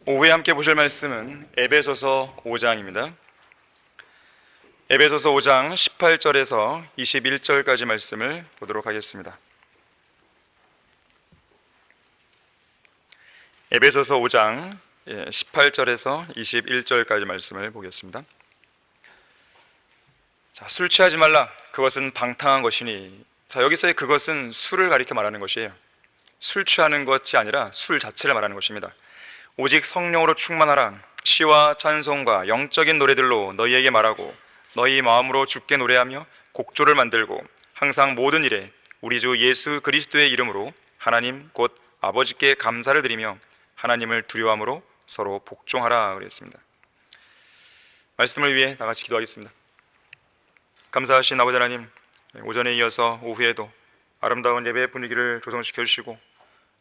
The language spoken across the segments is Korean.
오후에 함께 보실 말씀은 에베소서 5장입니다. 에베소서 5장 18절에서 21절까지 말씀을 보도록 하겠습니다. 에베소서 5장 18절에서 21절까지 말씀을 보겠습니다. 자, 술 취하지 말라. 그것은 방탕한 것이니. 자, 여기서의 그것은 술을 가리켜 말하는 것이에요. 술 취하는 것이 아니라 술 자체를 말하는 것입니다. 오직 성령으로 충만하라. 시와 찬송과 영적인 노래들로 너희에게 말하고 너희 마음으로 주께 노래하며 곡조를 만들고 항상 모든 일에 우리 주 예수 그리스도의 이름으로 하나님 곧 아버지께 감사를 드리며 하나님을 두려워함으로 서로 복종하라 그랬습니다. 말씀을 위해 다 같이 기도하겠습니다. 감사하신 아버지 하나님, 오전에 이어서 오후에도 아름다운 예배 분위기를 조성시켜 주시고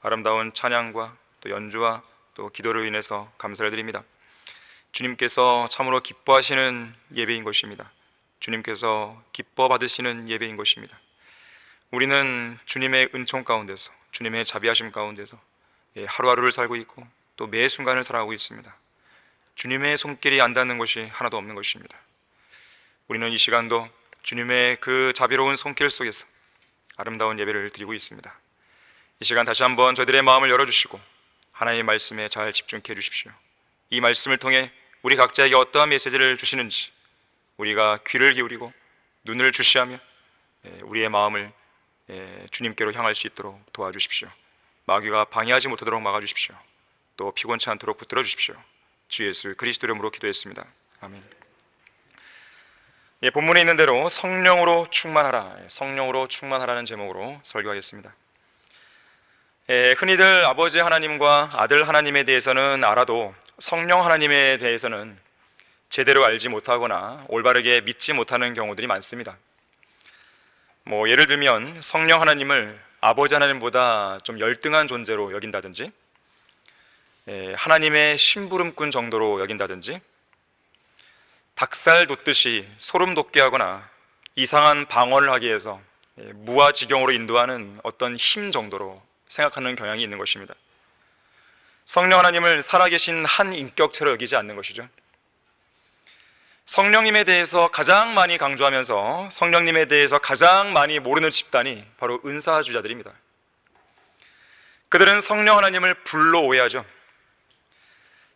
아름다운 찬양과 또 연주와 또 기도를 인해서 감사를 드립니다. 주님께서 참으로 기뻐하시는 예배인 것입니다. 주님께서 기뻐 받으시는 예배인 것입니다. 우리는 주님의 은총 가운데서, 주님의 자비하심 가운데서 하루하루를 살고 있고 또 매 순간을 살아가고 있습니다. 주님의 손길이 안 닿는 것이 하나도 없는 것입니다. 우리는 이 시간도 주님의 그 자비로운 손길 속에서 아름다운 예배를 드리고 있습니다. 이 시간 다시 한번 저희들의 마음을 열어주시고 하나님의 말씀에 잘 집중해 주십시오. 이 말씀을 통해 우리 각자에게 어떠한 메시지를 주시는지 우리가 귀를 기울이고 눈을 주시하며 우리의 마음을 주님께로 향할 수 있도록 도와주십시오. 마귀가 방해하지 못하도록 막아주십시오. 또 피곤치 않도록 붙들어 주십시오. 주 예수 그리스도 이름으로 기도했습니다. 아멘. 본문에 있는 대로 성령으로 충만하라, 성령으로 충만하라는 제목으로 설교하겠습니다. 흔히들 아버지 하나님과 아들 하나님에 대해서는 알아도 성령 하나님에 대해서는 제대로 알지 못하거나 올바르게 믿지 못하는 경우들이 많습니다. 예를 들면 성령 하나님을 아버지 하나님보다 좀 열등한 존재로 여긴다든지 하나님의 심부름꾼 정도로 여긴다든지 닭살 돋듯이 소름 돋게 하거나 이상한 방언을 하기 위해서 무아지경으로 인도하는 어떤 힘 정도로 생각하는 경향이 있는 것입니다. 성령 하나님을 살아계신 한 인격체로 여기지 않는 것이죠. 성령님에 대해서 가장 많이 강조하면서 성령님에 대해서 가장 많이 모르는 집단이 바로 은사주자들입니다. 그들은 성령 하나님을 불로 오해하죠.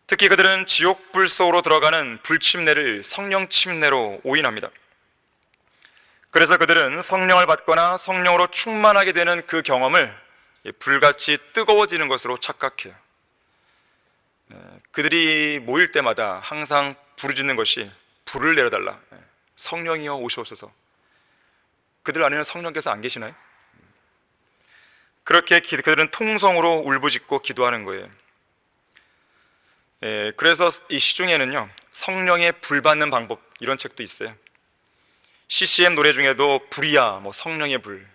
특히 그들은 지옥불 속으로 들어가는 불침례를 성령 침례로 오인합니다. 그래서 그들은 성령을 받거나 성령으로 충만하게 되는 그 경험을 불같이 뜨거워지는 것으로 착각해요. 그들이 모일 때마다 항상 부르짖는 것이 불을 내려달라, 성령이여 오시옵소서. 그들 안에는 성령께서 안 계시나요? 그렇게 그들은 통성으로 울부짖고 기도하는 거예요. 그래서 이 시중에는요 성령의 불 받는 방법 이런 책도 있어요. CCM 노래 중에도 불이야, 성령의 불.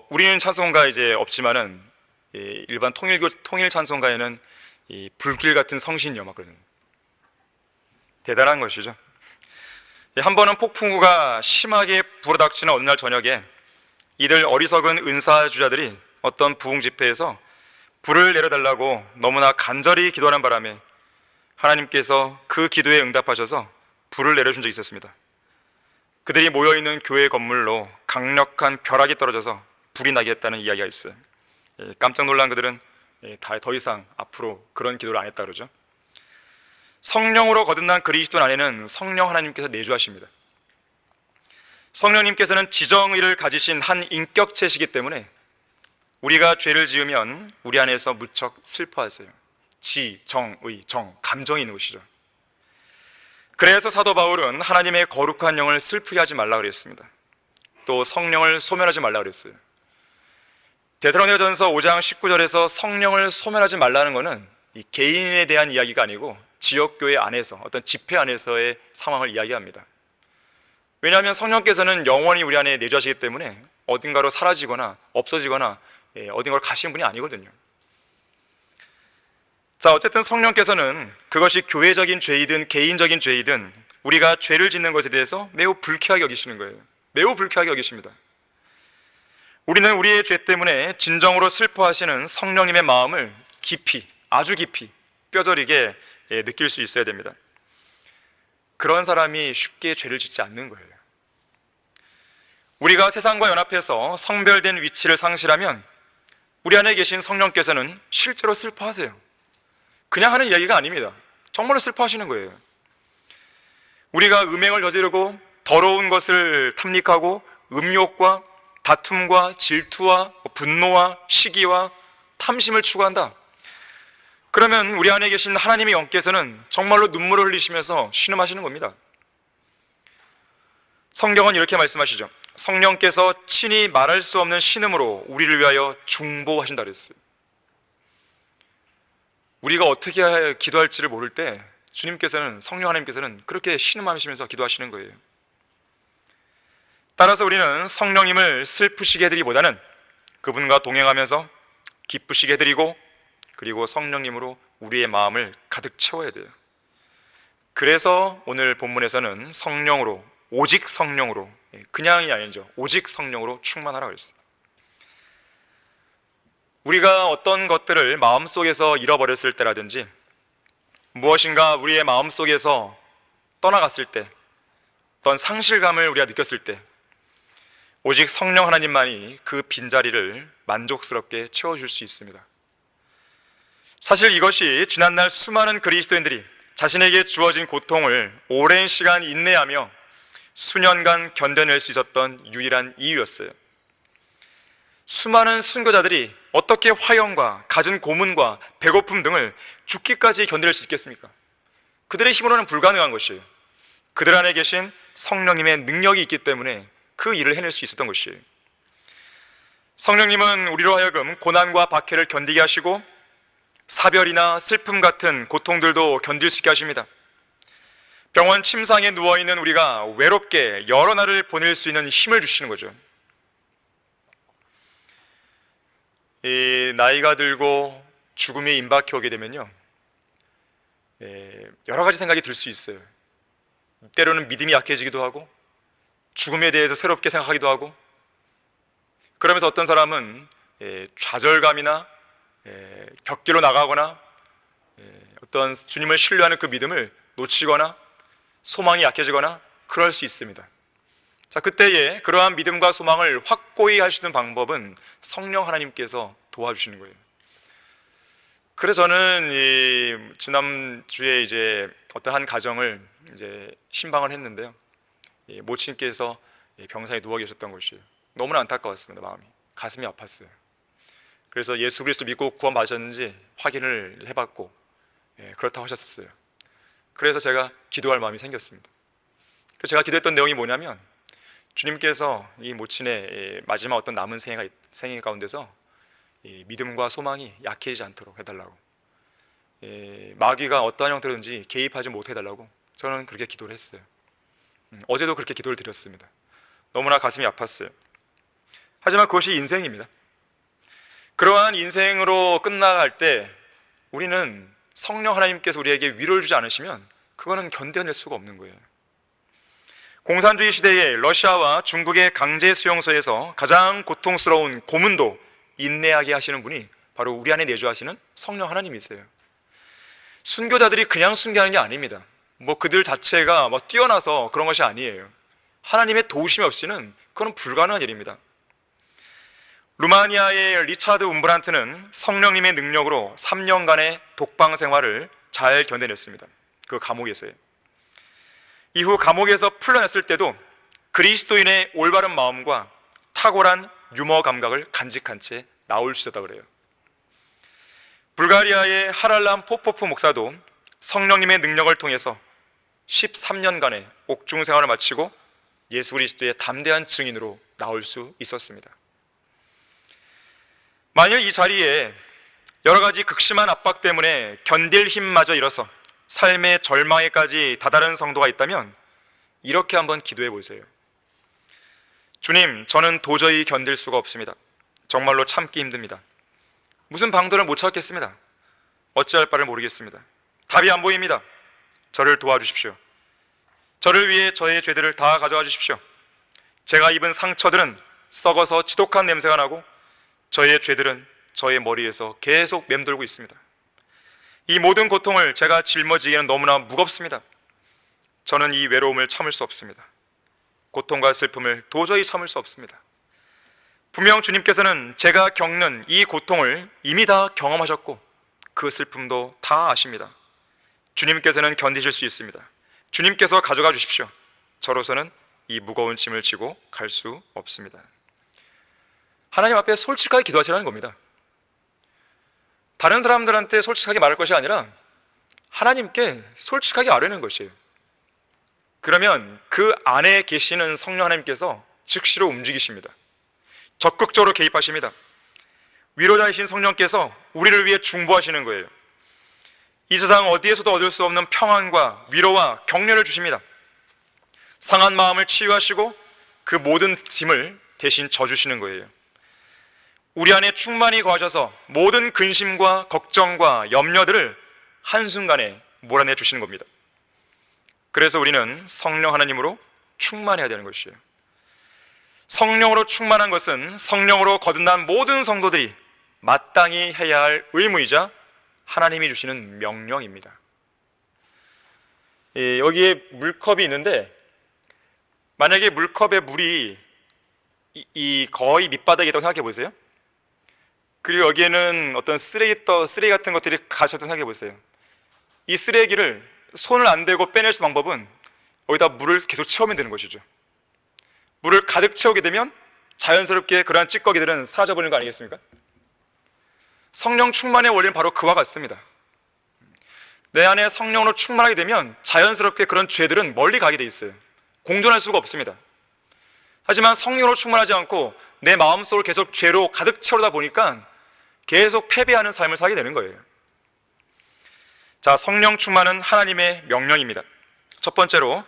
우리는 찬송가 이제 없지만은 일반 통일 찬송가에는 이 불길 같은 성신이요 막 그러는 대단한 것이죠. 한 번은 폭풍우가 심하게 불어닥치는 어느 날 저녁에 이들 어리석은 은사주자들이 어떤 부흥 집회에서 불을 내려달라고 너무나 간절히 기도하는 바람에 하나님께서 그 기도에 응답하셔서 불을 내려준 적이 있었습니다. 그들이 모여있는 교회 건물로 강력한 벼락이 떨어져서 불이 나게 했다는 이야기가 있어요. 깜짝 놀란 그들은 더 이상 앞으로 그런 기도를 안 했다 그러죠. 성령으로 거듭난 그리스도 안에는 성령 하나님께서 내주하십니다. 성령님께서는 지정의를 가지신 한 인격체시기 때문에 우리가 죄를 지으면 우리 안에서 무척 슬퍼하세요. 지정의, 정, 감정이 있는 것이죠. 그래서 사도 바울은 하나님의 거룩한 영을 슬프게 하지 말라 그랬습니다. 또 성령을 소멸하지 말라 그랬어요. 데살로니가전서 5장 19절에서 성령을 소멸하지 말라는 것은 이 개인에 대한 이야기가 아니고 지역교회 안에서 어떤 집회 안에서의 상황을 이야기합니다. 왜냐하면 성령께서는 영원히 우리 안에 내주하시기 때문에 어딘가로 사라지거나 없어지거나 어딘가로 가시는 분이 아니거든요. 자, 어쨌든 성령께서는 그것이 교회적인 죄이든 개인적인 죄이든 우리가 죄를 짓는 것에 대해서 매우 불쾌하게 여기시는 거예요. 매우 불쾌하게 여기십니다. 우리는 우리의 죄 때문에 진정으로 슬퍼하시는 성령님의 마음을 깊이, 아주 깊이 뼈저리게 느낄 수 있어야 됩니다. 그런 사람이 쉽게 죄를 짓지 않는 거예요. 우리가 세상과 연합해서 성별된 위치를 상실하면 우리 안에 계신 성령께서는 실제로 슬퍼하세요. 그냥 하는 이야기가 아닙니다. 정말로 슬퍼하시는 거예요. 우리가 음행을 저지르고 더러운 것을 탐닉하고 음욕과 다툼과 질투와 분노와 시기와 탐심을 추구한다. 그러면 우리 안에 계신 하나님의 영께서는 정말로 눈물을 흘리시면서 신음하시는 겁니다. 성경은 이렇게 말씀하시죠. 성령께서 친히 말할 수 없는 신음으로 우리를 위하여 중보하신다 그랬어요. 우리가 어떻게 기도할지를 모를 때 주님께서는, 성령 하나님께서는 그렇게 신음하시면서 기도하시는 거예요. 따라서 우리는 성령님을 슬프시게 해드리기보다는 그분과 동행하면서 기쁘시게 해드리고, 그리고 성령님으로 우리의 마음을 가득 채워야 돼요. 그래서 오늘 본문에서는 성령으로, 오직 성령으로, 그냥이 아니죠, 오직 성령으로 충만하라고 했어요. 우리가 어떤 것들을 마음속에서 잃어버렸을 때라든지 무엇인가 우리의 마음속에서 떠나갔을 때, 어떤 상실감을 우리가 느꼈을 때 오직 성령 하나님만이 그 빈자리를 만족스럽게 채워줄 수 있습니다. 사실 이것이 지난날 수많은 그리스도인들이 자신에게 주어진 고통을 오랜 시간 인내하며 수년간 견뎌낼 수 있었던 유일한 이유였어요. 수많은 순교자들이 어떻게 화형과 갖은 고문과 배고픔 등을 죽기까지 견딜 수 있겠습니까? 그들의 힘으로는 불가능한 것이에요. 그들 안에 계신 성령님의 능력이 있기 때문에 그 일을 해낼 수 있었던 것이에요. 성령님은 우리로 하여금 고난과 박해를 견디게 하시고 사별이나 슬픔 같은 고통들도 견딜 수 있게 하십니다. 병원 침상에 누워있는 우리가 외롭게 여러 날을 보낼 수 있는 힘을 주시는 거죠. 이 나이가 들고 죽음이 임박해 오게 되면요, 여러 가지 생각이 들 수 있어요. 때로는 믿음이 약해지기도 하고 죽음에 대해서 새롭게 생각하기도 하고, 그러면서 어떤 사람은 좌절감이나 격기로 나가거나 어떤 주님을 신뢰하는 그 믿음을 놓치거나 소망이 약해지거나 그럴 수 있습니다. 자, 그때에 그러한 믿음과 소망을 확고히 하시는 방법은 성령 하나님께서 도와주시는 거예요. 그래서 저는 지난주에 이제 어떤 한 가정을 이제 신방을 했는데요, 모친께서 병상에 누워 계셨던 것이에요. 너무나 안타까웠습니다. 마음이, 가슴이 아팠어요. 그래서 예수 그리스도 믿고 구원 받으셨는지 확인을 해봤고, 그렇다고 하셨었어요. 그래서 제가 기도할 마음이 생겼습니다. 그래서 제가 기도했던 내용이 뭐냐면, 주님께서 이 모친의 마지막 어떤 남은 생애 가운데서 이 믿음과 소망이 약해지지 않도록 해달라고, 마귀가 어떠한 형태로든지 개입하지 못해 달라고 저는 그렇게 기도를 했어요. 어제도 그렇게 기도를 드렸습니다. 너무나 가슴이 아팠어요. 하지만 그것이 인생입니다. 그러한 인생으로 끝나갈 때 우리는 성령 하나님께서 우리에게 위로를 주지 않으시면 그거는 견뎌낼 수가 없는 거예요. 공산주의 시대에 러시아와 중국의 강제 수용소에서 가장 고통스러운 고문도 인내하게 하시는 분이 바로 우리 안에 내주하시는 성령 하나님이세요. 순교자들이 그냥 순교하는 게 아닙니다. 그들 자체가 뛰어나서 그런 것이 아니에요. 하나님의 도우심이 없이는 그건 불가능한 일입니다. 루마니아의 리차드 움브란트는 성령님의 능력으로 3년간의 독방 생활을 잘 견뎌냈습니다. 그 감옥에서요. 이후 감옥에서 풀려났을 때도 그리스도인의 올바른 마음과 탁월한 유머 감각을 간직한 채 나올 수 있었다고 그래요. 불가리아의 하랄람 포포프 목사도 성령님의 능력을 통해서 13년간의 옥중 생활을 마치고 예수 그리스도의 담대한 증인으로 나올 수 있었습니다. 만일 이 자리에 여러 가지 극심한 압박 때문에 견딜 힘마저 잃어서 삶의 절망에까지 다다른 성도가 있다면 이렇게 한번 기도해 보세요. 주님, 저는 도저히 견딜 수가 없습니다. 정말로 참기 힘듭니다. 무슨 방도를 못 찾겠습니다. 어찌할 바를 모르겠습니다. 답이 안 보입니다. 저를 도와주십시오. 저를 위해 저의 죄들을 다 가져와 주십시오. 제가 입은 상처들은 썩어서 지독한 냄새가 나고 저의 죄들은 저의 머리에서 계속 맴돌고 있습니다. 이 모든 고통을 제가 짊어지기에는 너무나 무겁습니다. 저는 이 외로움을 참을 수 없습니다. 고통과 슬픔을 도저히 참을 수 없습니다. 분명 주님께서는 제가 겪는 이 고통을 이미 다 경험하셨고 그 슬픔도 다 아십니다. 주님께서는 견디실 수 있습니다. 주님께서 가져가 주십시오. 저로서는 이 무거운 짐을 지고 갈 수 없습니다. 하나님 앞에 솔직하게 기도하시라는 겁니다. 다른 사람들한테 솔직하게 말할 것이 아니라 하나님께 솔직하게 아뢰는 것이에요. 그러면 그 안에 계시는 성령 하나님께서 즉시로 움직이십니다. 적극적으로 개입하십니다. 위로자이신 성령께서 우리를 위해 중보하시는 거예요. 이 세상 어디에서도 얻을 수 없는 평안과 위로와 격려를 주십니다. 상한 마음을 치유하시고 그 모든 짐을 대신 져주시는 거예요. 우리 안에 충만히 거하셔서 모든 근심과 걱정과 염려들을 한순간에 몰아내 주시는 겁니다. 그래서 우리는 성령 하나님으로 충만해야 되는 것이에요. 성령으로 충만한 것은 성령으로 거듭난 모든 성도들이 마땅히 해야 할 의무이자 하나님이 주시는 명령입니다. 여기에 물컵이 있는데 만약에 물컵에 물이 거의 밑바닥에 있다고 생각해 보세요. 그리고 여기에는 어떤 쓰레기 같은 것들이 가셨다고 생각해 보세요. 이 쓰레기를 손을 안 대고 빼낼 수 방법은 여기다 물을 계속 채우면 되는 것이죠. 물을 가득 채우게 되면 자연스럽게 그러한 찌꺼기들은 사라져버리는 거 아니겠습니까? 성령 충만의 원리는 바로 그와 같습니다. 내 안에 성령으로 충만하게 되면 자연스럽게 그런 죄들은 멀리 가게 돼 있어요. 공존할 수가 없습니다. 하지만 성령으로 충만하지 않고 내 마음속을 계속 죄로 가득 채우다 보니까 계속 패배하는 삶을 살게 되는 거예요. 자, 성령 충만은 하나님의 명령입니다. 첫 번째로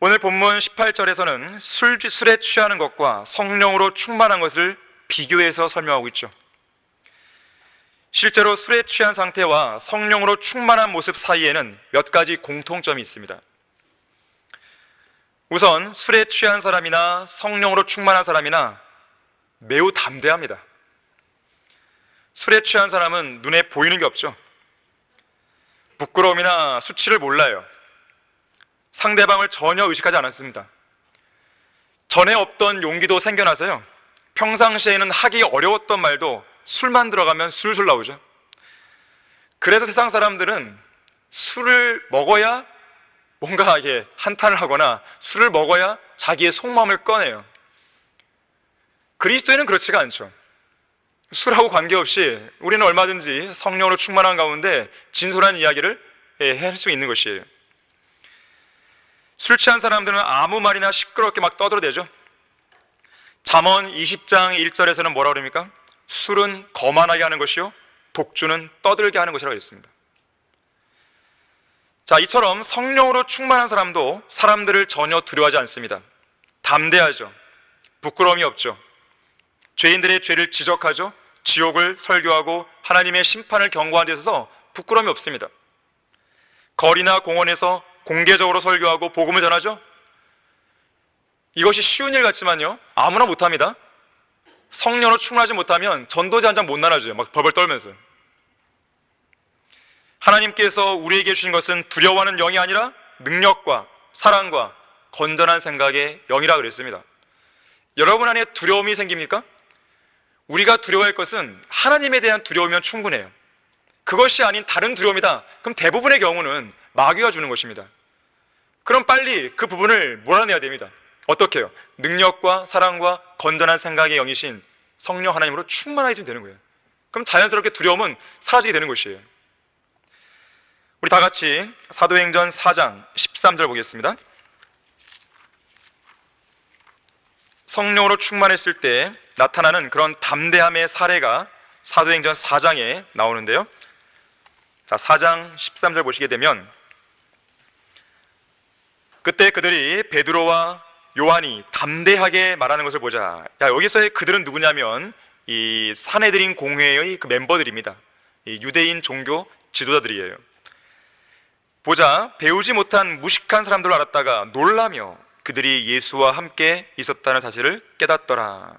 오늘 본문 18절에서는 술에 취하는 것과 성령으로 충만한 것을 비교해서 설명하고 있죠. 실제로 술에 취한 상태와 성령으로 충만한 모습 사이에는 몇 가지 공통점이 있습니다. 우선 술에 취한 사람이나 성령으로 충만한 사람이나 매우 담대합니다. 술에 취한 사람은 눈에 보이는 게 없죠. 부끄러움이나 수치를 몰라요. 상대방을 전혀 의식하지 않았습니다. 전에 없던 용기도 생겨나서요, 평상시에는 하기 어려웠던 말도 술만 들어가면 술술 나오죠. 그래서 세상 사람들은 술을 먹어야 뭔가 한탄을 하거나 술을 먹어야 자기의 속마음을 꺼내요. 그리스도인은 그렇지가 않죠. 술하고 관계없이 우리는 얼마든지 성령으로 충만한 가운데 진솔한 이야기를 할 수 있는 것이에요. 술 취한 사람들은 아무 말이나 시끄럽게 막 떠들어대죠. 잠언 20장 1절에서는 뭐라 그럽니까? 술은 거만하게 하는 것이요 독주는 떠들게 하는 것이라고 했습니다. 자, 이처럼 성령으로 충만한 사람도 사람들을 전혀 두려워하지 않습니다. 담대하죠. 부끄러움이 없죠. 죄인들의 죄를 지적하죠. 지옥을 설교하고 하나님의 심판을 경고하는 데 있어서 부끄러움이 없습니다. 거리나 공원에서 공개적으로 설교하고 복음을 전하죠. 이것이 쉬운 일 같지만요, 아무나 못합니다. 성령으로 충만하지 못하면 전도지 한 장 못 나눠줘요. 막 벌벌 떨면서. 하나님께서 우리에게 주신 것은 두려워하는 영이 아니라 능력과 사랑과 건전한 생각의 영이라 그랬습니다. 여러분 안에 두려움이 생깁니까? 우리가 두려워할 것은 하나님에 대한 두려움이면 충분해요. 그것이 아닌 다른 두려움이다. 그럼 대부분의 경우는 마귀가 주는 것입니다. 그럼 빨리 그 부분을 몰아내야 됩니다. 어떻게 해요? 능력과 사랑과 건전한 생각의 영이신 성령 하나님으로 충만해지면 되는 거예요. 그럼 자연스럽게 두려움은 사라지게 되는 것이에요. 우리 다 같이 사도행전 4장 13절 보겠습니다. 성령으로 충만했을 때 나타나는 그런 담대함의 사례가 사도행전 4장에 나오는데요. 자, 4장 13절 보시게 되면 그때 그들이 베드로와 요한이 담대하게 말하는 것을 보자. 여기서의 그들은 누구냐면 이 산헤드린 공회의 그 멤버들입니다. 이 유대인 종교 지도자들이에요. 보자 배우지 못한 무식한 사람들로 알았다가 놀라며 그들이 예수와 함께 있었다는 사실을 깨닫더라.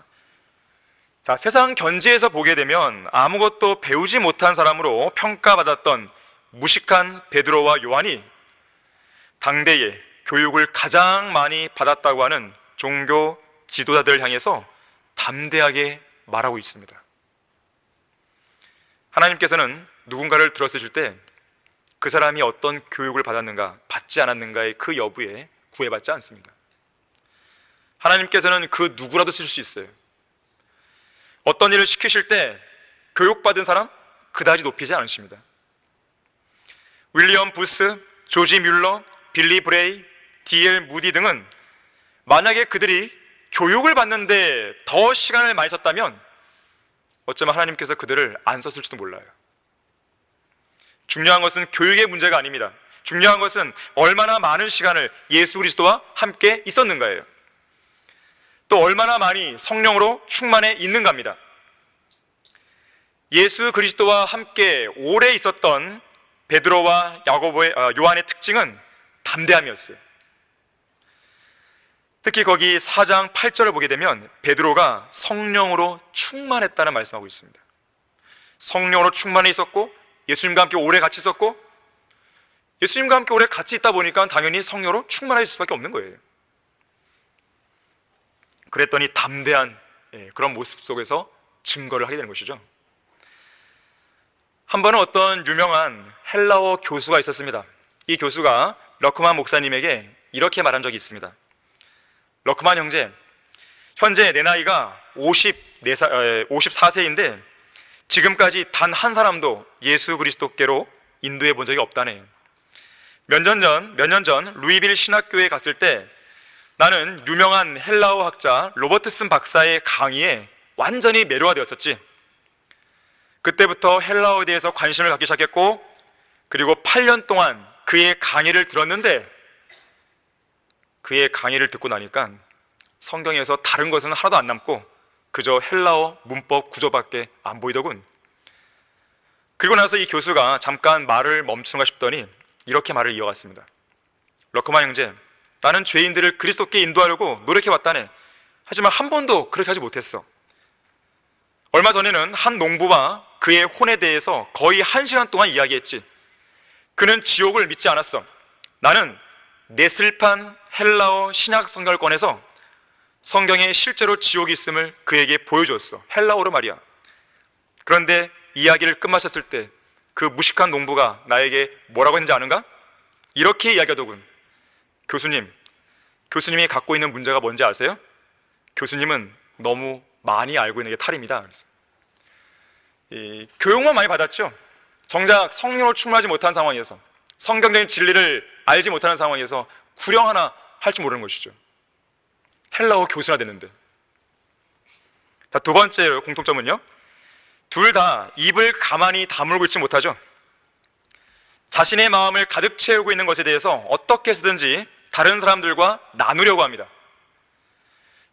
자, 세상 견지에서 보게 되면 아무것도 배우지 못한 사람으로 평가받았던 무식한 베드로와 요한이 당대에 교육을 가장 많이 받았다고 하는 종교 지도자들을 향해서 담대하게 말하고 있습니다. 하나님께서는 누군가를 들었을 때 그 사람이 어떤 교육을 받았는가, 받지 않았는가의 그 여부에 구애받지 않습니다. 하나님께서는 그 누구라도 쓰실 수 있어요. 어떤 일을 시키실 때 교육받은 사람 그다지 높이지 않으십니다. 윌리엄 부스, 조지 뮬러, 빌리 브레이, D.L. 무디 등은 만약에 그들이 교육을 받는데 더 시간을 많이 썼다면 어쩌면 하나님께서 그들을 안 썼을지도 몰라요. 중요한 것은 교육의 문제가 아닙니다. 중요한 것은 얼마나 많은 시간을 예수 그리스도와 함께 있었는가예요. 또 얼마나 많이 성령으로 충만해 있는가입니다. 예수 그리스도와 함께 오래 있었던 베드로와 요한의 특징은 담대함이었어요. 특히 거기 4장 8절을 보게 되면 베드로가 성령으로 충만했다는 말씀하고 있습니다. 성령으로 충만해 있었고 예수님과 함께 오래 같이 있었고 예수님과 함께 오래 같이 있다 보니까 당연히 성령으로 충만할 수밖에 없는 거예요. 그랬더니 담대한 그런 모습 속에서 증거를 하게 되는 것이죠. 한 번은 어떤 유명한 헬라어 교수가 있었습니다. 이 교수가 러크만 목사님에게 이렇게 말한 적이 있습니다. 러크만 형제, 현재 내 나이가 54세인데 지금까지 단 한 사람도 예수 그리스도께로 인도해 본 적이 없다네요. 몇 년 전 루이빌 신학교에 갔을 때 나는 유명한 헬라어 학자 로버트슨 박사의 강의에 완전히 매료가 되었었지. 그때부터 헬라어에 대해서 관심을 갖기 시작했고 그리고 8년 동안 그의 강의를 들었는데 그의 강의를 듣고 나니까 성경에서 다른 것은 하나도 안 남고 그저 헬라어 문법 구조밖에 안 보이더군. 그리고 나서 이 교수가 잠깐 말을 멈추는가 싶더니 이렇게 말을 이어갔습니다. 러크만 형제, 나는 죄인들을 그리스도께 인도하려고 노력해왔다네. 하지만 한 번도 그렇게 하지 못했어. 얼마 전에는 한 농부와 그의 혼에 대해서 거의 1시간 동안 이야기했지. 그는 지옥을 믿지 않았어. 나는 네슬판 헬라어 신약 성경을 꺼내서 성경에 실제로 지옥이 있음을 그에게 보여주었어. 헬라어로 말이야. 그런데 이야기를 끝마쳤을 때 그 무식한 농부가 나에게 뭐라고 했는지 아는가? 이렇게 이야기하더군. 교수님이 갖고 있는 문제가 뭔지 아세요? 교수님은 너무 많이 알고 있는 게 탈입니다. 교육만 많이 받았죠. 정작 성령으로 충만하지 못한 상황에서 성경적인 진리를 알지 못하는 상황에서 구령 하나 할 줄 모르는 것이죠. 헬라어 교수나 됐는데. 자, 두 번째 공통점은요, 둘 다 입을 가만히 다물고 있지 못하죠. 자신의 마음을 가득 채우고 있는 것에 대해서 어떻게 해서든지 다른 사람들과 나누려고 합니다.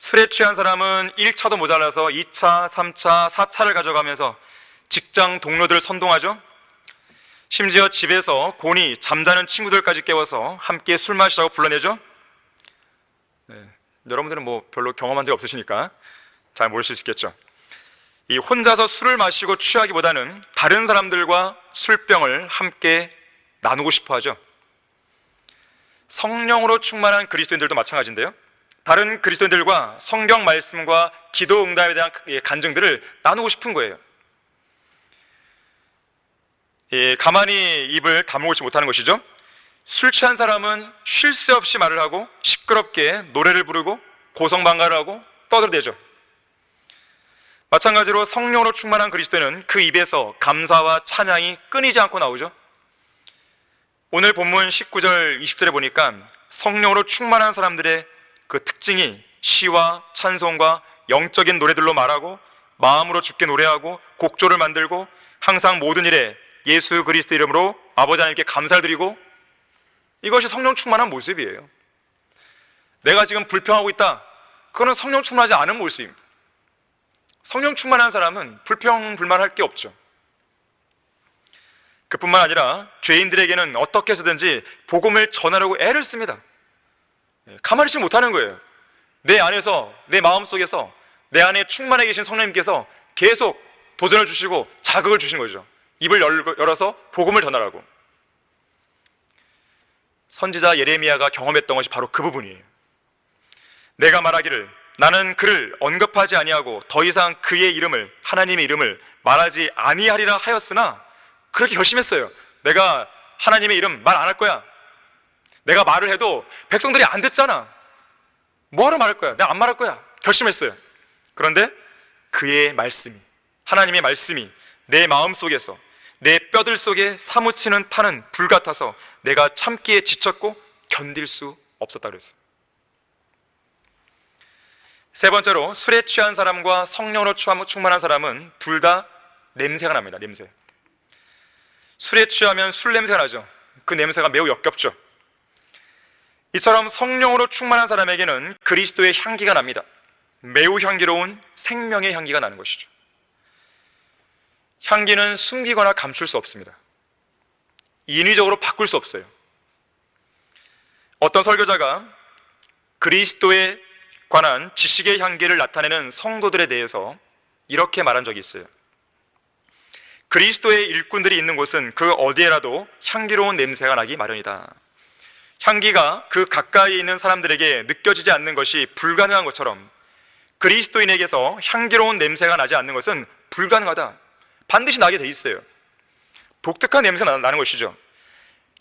술에 취한 사람은 1차도 모자라서 2차, 3차, 4차를 가져가면서 직장 동료들을 선동하죠. 심지어 집에서 곤히 잠자는 친구들까지 깨워서 함께 술 마시자고 불러내죠. 여러분들은 뭐 별로 경험한 적이 없으시니까 잘 모를 수 있겠죠. 이 혼자서 술을 마시고 취하기보다는 다른 사람들과 술병을 함께 나누고 싶어 하죠. 성령으로 충만한 그리스도인들도 마찬가지인데요, 다른 그리스도인들과 성경 말씀과 기도 응답에 대한 간증들을 나누고 싶은 거예요. 가만히 입을 다물지 못하는 것이죠. 술 취한 사람은 쉴 새 없이 말을 하고 시끄럽게 노래를 부르고 고성방가를 하고 떠들어대죠. 마찬가지로 성령으로 충만한 그리스도인은 그 입에서 감사와 찬양이 끊이지 않고 나오죠. 오늘 본문 19절 20절에 보니까 성령으로 충만한 사람들의 그 특징이 시와 찬송과 영적인 노래들로 말하고 마음으로 주께 노래하고 곡조를 만들고 항상 모든 일에 예수 그리스도 이름으로 아버지 하나님께 감사를 드리고, 이것이 성령 충만한 모습이에요. 내가 지금 불평하고 있다, 그거는 성령 충만하지 않은 모습입니다. 성령 충만한 사람은 불평 불만할 게 없죠. 그뿐만 아니라 죄인들에게는 어떻게 해서든지 복음을 전하려고 애를 씁니다. 가만히 있지 못하는 거예요. 내 안에서, 내 마음속에서 내 안에 충만해 계신 성령님께서 계속 도전을 주시고 자극을 주신 거죠. 입을 열어서 복음을 전하라고. 선지자 예레미야가 경험했던 것이 바로 그 부분이에요. 내가 말하기를 나는 그를 언급하지 아니하고 더 이상 그의 이름을, 하나님의 이름을 말하지 아니하리라 하였으나, 그렇게 결심했어요. 내가 하나님의 이름 말 안 할 거야. 내가 말을 해도 백성들이 안 듣잖아. 뭐하러 말할 거야? 내가 안 말할 거야. 결심했어요. 그런데 그의 말씀이, 하나님의 말씀이 내 마음속에서, 내 뼈들 속에 사무치는 타는 불 같아서 내가 참기에 지쳤고 견딜 수 없었다 그랬어요. 세 번째로, 술에 취한 사람과 성령으로 충만한 사람은 둘 다 냄새가 납니다. 냄새. 술에 취하면 술 냄새가 나죠. 그 냄새가 매우 역겹죠. 이처럼 성령으로 충만한 사람에게는 그리스도의 향기가 납니다. 매우 향기로운 생명의 향기가 나는 것이죠. 향기는 숨기거나 감출 수 없습니다. 인위적으로 바꿀 수 없어요. 어떤 설교자가 그리스도에 관한 지식의 향기를 나타내는 성도들에 대해서 이렇게 말한 적이 있어요. 그리스도의 일꾼들이 있는 곳은 그 어디에라도 향기로운 냄새가 나기 마련이다. 향기가 그 가까이 있는 사람들에게 느껴지지 않는 것이 불가능한 것처럼 그리스도인에게서 향기로운 냄새가 나지 않는 것은 불가능하다. 반드시 나게 돼 있어요. 독특한 냄새가 나는 것이죠.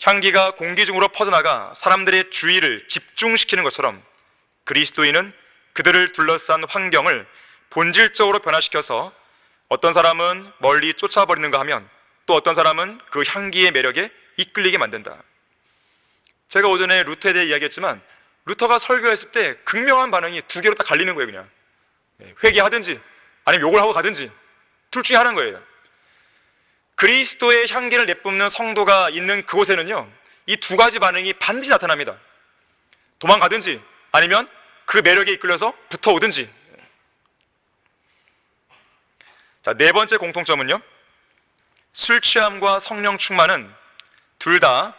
향기가 공기 중으로 퍼져나가 사람들의 주의를 집중시키는 것처럼 그리스도인은 그들을 둘러싼 환경을 본질적으로 변화시켜서 어떤 사람은 멀리 쫓아버리는가 하면 또 어떤 사람은 그 향기의 매력에 이끌리게 만든다. 제가 오전에 루터에 대해 이야기했지만 루터가 설교했을 때 극명한 반응이 두 개로 딱 갈리는 거예요. 그냥 회개하든지 아니면 욕을 하고 가든지 둘 중에 하나인 거예요. 그리스도의 향기를 내뿜는 성도가 있는 그곳에는요, 이 두 가지 반응이 반드시 나타납니다. 도망가든지 아니면 그 매력에 이끌려서 붙어오든지. 자, 네 번째 공통점은요, 술 취함과 성령 충만은 둘 다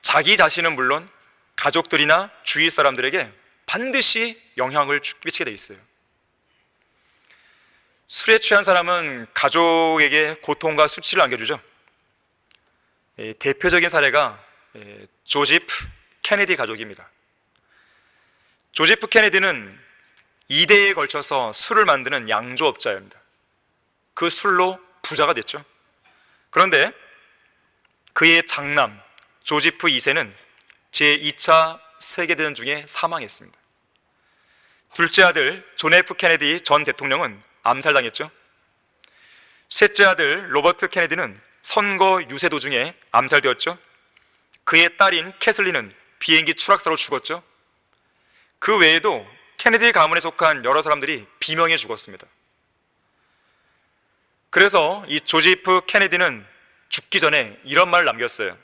자기 자신은 물론 가족들이나 주위 사람들에게 반드시 영향을 끼치게 돼 있어요. 술에 취한 사람은 가족에게 고통과 수치를 안겨주죠. 대표적인 사례가 조지프 케네디 가족입니다. 조지프 케네디는 2대에 걸쳐서 술을 만드는 양조업자입니다. 그 술로 부자가 됐죠. 그런데 그의 장남 조지프 2세는 제2차 세계대전 중에 사망했습니다. 둘째 아들 존 F 케네디 전 대통령은 암살당했죠. 셋째 아들 로버트 케네디는 선거 유세 도중에 암살되었죠. 그의 딸인 캐슬리는 비행기 추락사로 죽었죠. 그 외에도 케네디 가문에 속한 여러 사람들이 비명에 죽었습니다. 그래서 이 조지프 케네디는 죽기 전에 이런 말을 남겼어요.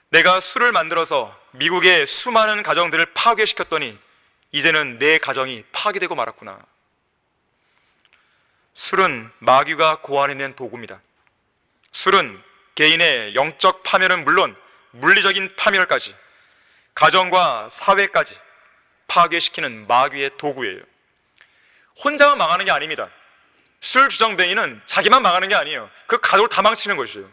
내가 술을 만들어서 미국의 수많은 가정들을 파괴시켰더니 이제는 내 가정이 파괴되고 말았구나. 술은 마귀가 고안해낸 도구입니다. 술은 개인의 영적 파멸은 물론 물리적인 파멸까지, 가정과 사회까지 파괴시키는 마귀의 도구예요. 혼자만 망하는 게 아닙니다. 술 주정뱅이는 자기만 망하는 게 아니에요. 그 가족을 다 망치는 것이에요.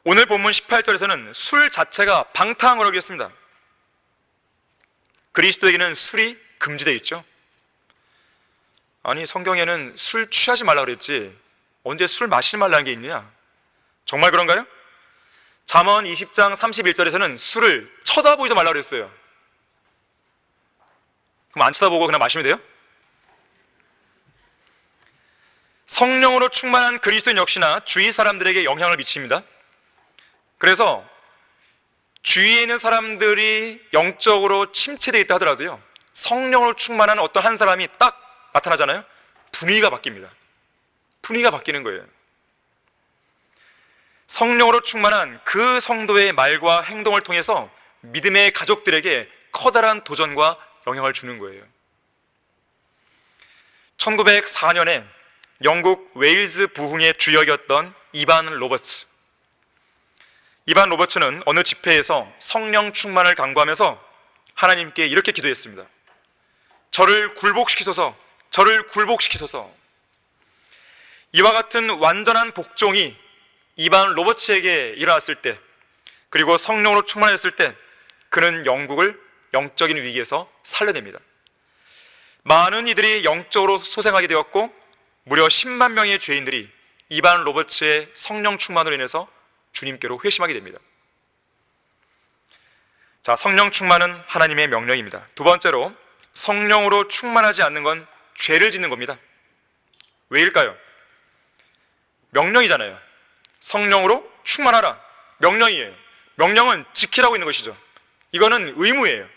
오늘 본문 18절에서는 술 자체가 방탕한 거라고 했습니다. 그리스도에게는 술이 금지되어 있죠. 아니, 성경에는 술 취하지 말라고 그랬지 언제 술 마시지 말라는 게 있느냐? 정말 그런가요? 잠언 20장 31절에서는 술을 쳐다보지 말라고 그랬어요. 그럼 안 쳐다보고 그냥 마시면 돼요? 성령으로 충만한 그리스도인 역시나 주위 사람들에게 영향을 미칩니다. 그래서 주위에 있는 사람들이 영적으로 침체되어 있다 하더라도요, 성령으로 충만한 어떤 한 사람이 딱 나타나잖아요. 분위기가 바뀝니다. 분위기가 바뀌는 거예요. 성령으로 충만한 그 성도의 말과 행동을 통해서 믿음의 가족들에게 커다란 도전과 영향을 주는 거예요. 1904년에 영국 웨일즈 부흥의 주역이었던 이반 로버츠. 이반 로버츠는 어느 집회에서 성령 충만을 강구하면서 하나님께 이렇게 기도했습니다. 저를 굴복시키소서, 저를 굴복시키소서. 이와 같은 완전한 복종이 이반 로버츠에게 일어났을 때 그리고 성령으로 충만했을 때 그는 영적인 위기에서 살려냅니다. 많은 이들이 영적으로 소생하게 되었고 무려 10만 명의 죄인들이 이반 로버츠의 성령 충만으로 인해서 주님께로 회심하게 됩니다. 자, 성령 충만은 하나님의 명령입니다. 두 번째로, 성령으로 충만하지 않는 건 죄를 짓는 겁니다. 왜일까요? 명령이잖아요. 성령으로 충만하라, 명령이에요. 명령은 지키라고 있는 것이죠. 이거는 의무예요.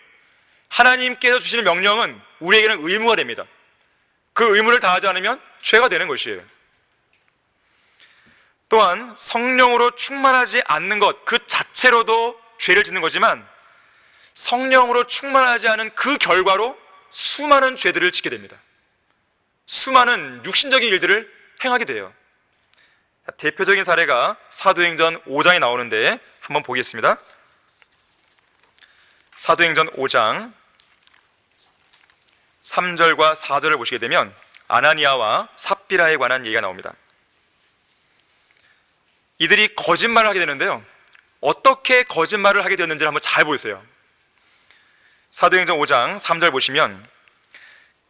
하나님께서 주시는 명령은 우리에게는 의무가 됩니다. 그 의무를 다하지 않으면 죄가 되는 것이에요. 또한 성령으로 충만하지 않는 것 그 자체로도 죄를 짓는 거지만, 성령으로 충만하지 않은 그 결과로 수많은 죄들을 짓게 됩니다. 수많은 육신적인 일들을 행하게 돼요. 대표적인 사례가 사도행전 5장에 나오는데 한번 보겠습니다. 사도행전 5장 3절과 4절을 보시게 되면 아나니아와 삽비라에 관한 얘기가 나옵니다. 이들이 거짓말을 하게 되는데요, 어떻게 거짓말을 하게 되었는지를 한번 잘 보세요. 사도행전 5장 3절 보시면,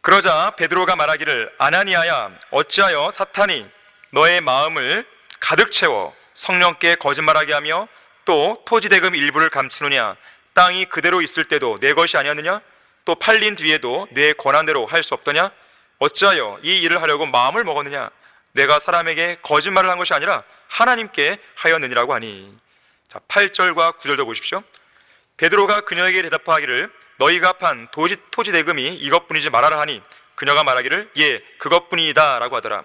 그러자 베드로가 말하기를, 아나니아야, 어찌하여 사탄이 너의 마음을 가득 채워 성령께 거짓말하게 하며 또 토지대금 일부를 감추느냐? 땅이 그대로 있을 때도 내 것이 아니었느냐? 또 팔린 뒤에도 내 권한대로 할 수 없더냐? 어찌하여 이 일을 하려고 마음을 먹었느냐? 내가 사람에게 거짓말을 한 것이 아니라 하나님께 하였느니라고 하니. 자, 8절과 9절도 보십시오. 베드로가 그녀에게 대답하기를, 너희가 판 토지 대금이 이것뿐이지 말하라 하니, 그녀가 말하기를, 예, 그것뿐이다 라고 하더라.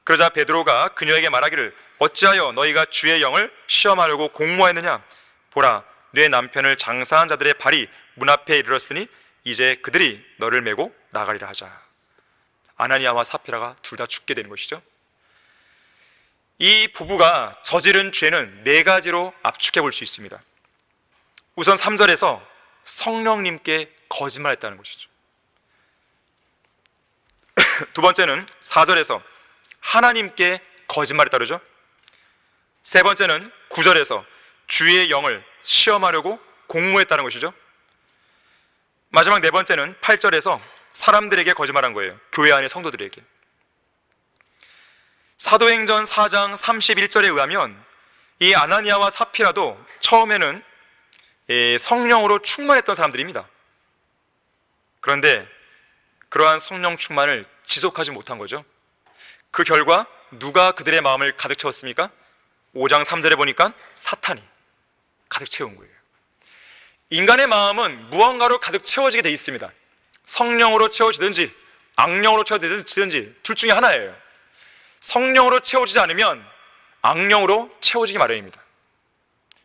그러자 베드로가 그녀에게 말하기를, 어찌하여 너희가 주의 영을 시험하려고 공모하였느냐? 보라, 내 남편을 장사한 자들의 발이 문 앞에 이르렀으니 이제 그들이 너를 메고 나가리라 하자. 아나니아와 삽비라가 둘 다 죽게 되는 것이죠. 이 부부가 저지른 죄는 네 가지로 압축해 볼 수 있습니다. 우선 3절에서 성령님께 거짓말했다는 것이죠. 두 번째는 4절에서 하나님께 거짓말했다 그러죠. 세 번째는 9절에서 주의 영을 시험하려고 공모했다는 것이죠. 마지막 네 번째는 8절에서 사람들에게 거짓말한 거예요. 교회 안의 성도들에게. 사도행전 4장 31절에 의하면 이 아나니아와 삽비라도 처음에는 성령으로 충만했던 사람들입니다. 그런데 그러한 성령 충만을 지속하지 못한 거죠. 그 결과 누가 그들의 마음을 가득 채웠습니까? 5장 3절에 보니까 사탄이 가득 채운 거예요. 인간의 마음은 무언가로 가득 채워지게 돼 있습니다. 성령으로 채워지든지 악령으로 채워지든지 둘 중에 하나예요. 성령으로 채워지지 않으면 악령으로 채워지기 마련입니다.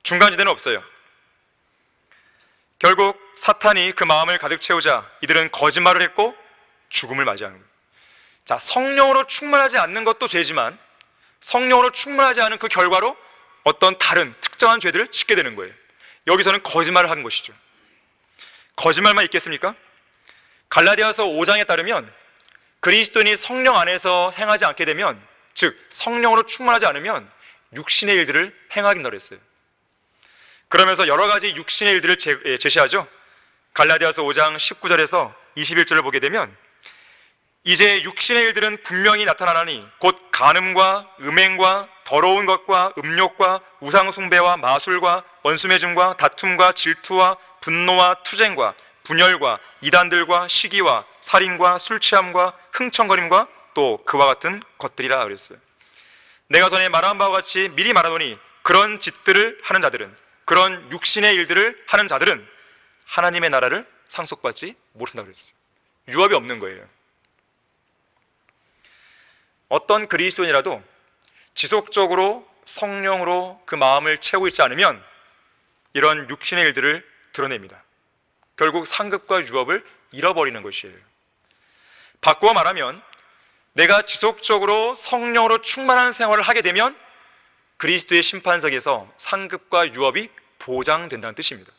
중간지대는 없어요. 결국 사탄이 그 마음을 가득 채우자 이들은 거짓말을 했고 죽음을 맞이하는 거예요. 자, 성령으로 충만하지 않는 것도 죄지만 성령으로 충만하지 않은 그 결과로 어떤 다른 특정한 죄들을 짓게 되는 거예요. 여기서는 거짓말을 하는 것이죠. 거짓말만 있겠습니까? 갈라디아서 5장에 따르면 그리스도인이 성령 안에서 행하지 않게 되면, 즉 성령으로 충만하지 않으면 육신의 일들을 행하긴다 그랬어요. 그러면서 여러 가지 육신의 일들을 제시하죠. 갈라디아서 5장 19절에서 21절을 보게 되면, 이제 육신의 일들은 분명히 나타나나니 곧 간음과 음행과 더러운 것과 음욕과 우상숭배와 마술과 원수매증과 다툼과 질투와 분노와 투쟁과 분열과 이단들과 시기와 살인과 술취함과 흥청거림과 또 그와 같은 것들이라 그랬어요. 내가 전에 말한 바와 같이 미리 말하노니 그런 짓들을 하는 자들은, 그런 육신의 일들을 하는 자들은 하나님의 나라를 상속받지 못한다고 그랬어요. 유업이 없는 거예요. 어떤 그리스도인이라도 지속적으로 성령으로 그 마음을 채우고 있지 않으면 이런 육신의 일들을 드러냅니다. 결국 상급과 유업을 잃어버리는 것이에요. 바꾸어 말하면 내가 지속적으로 성령으로 충만한 생활을 하게 되면 그리스도의 심판석에서 상급과 유업이 보장된다는 뜻입니다.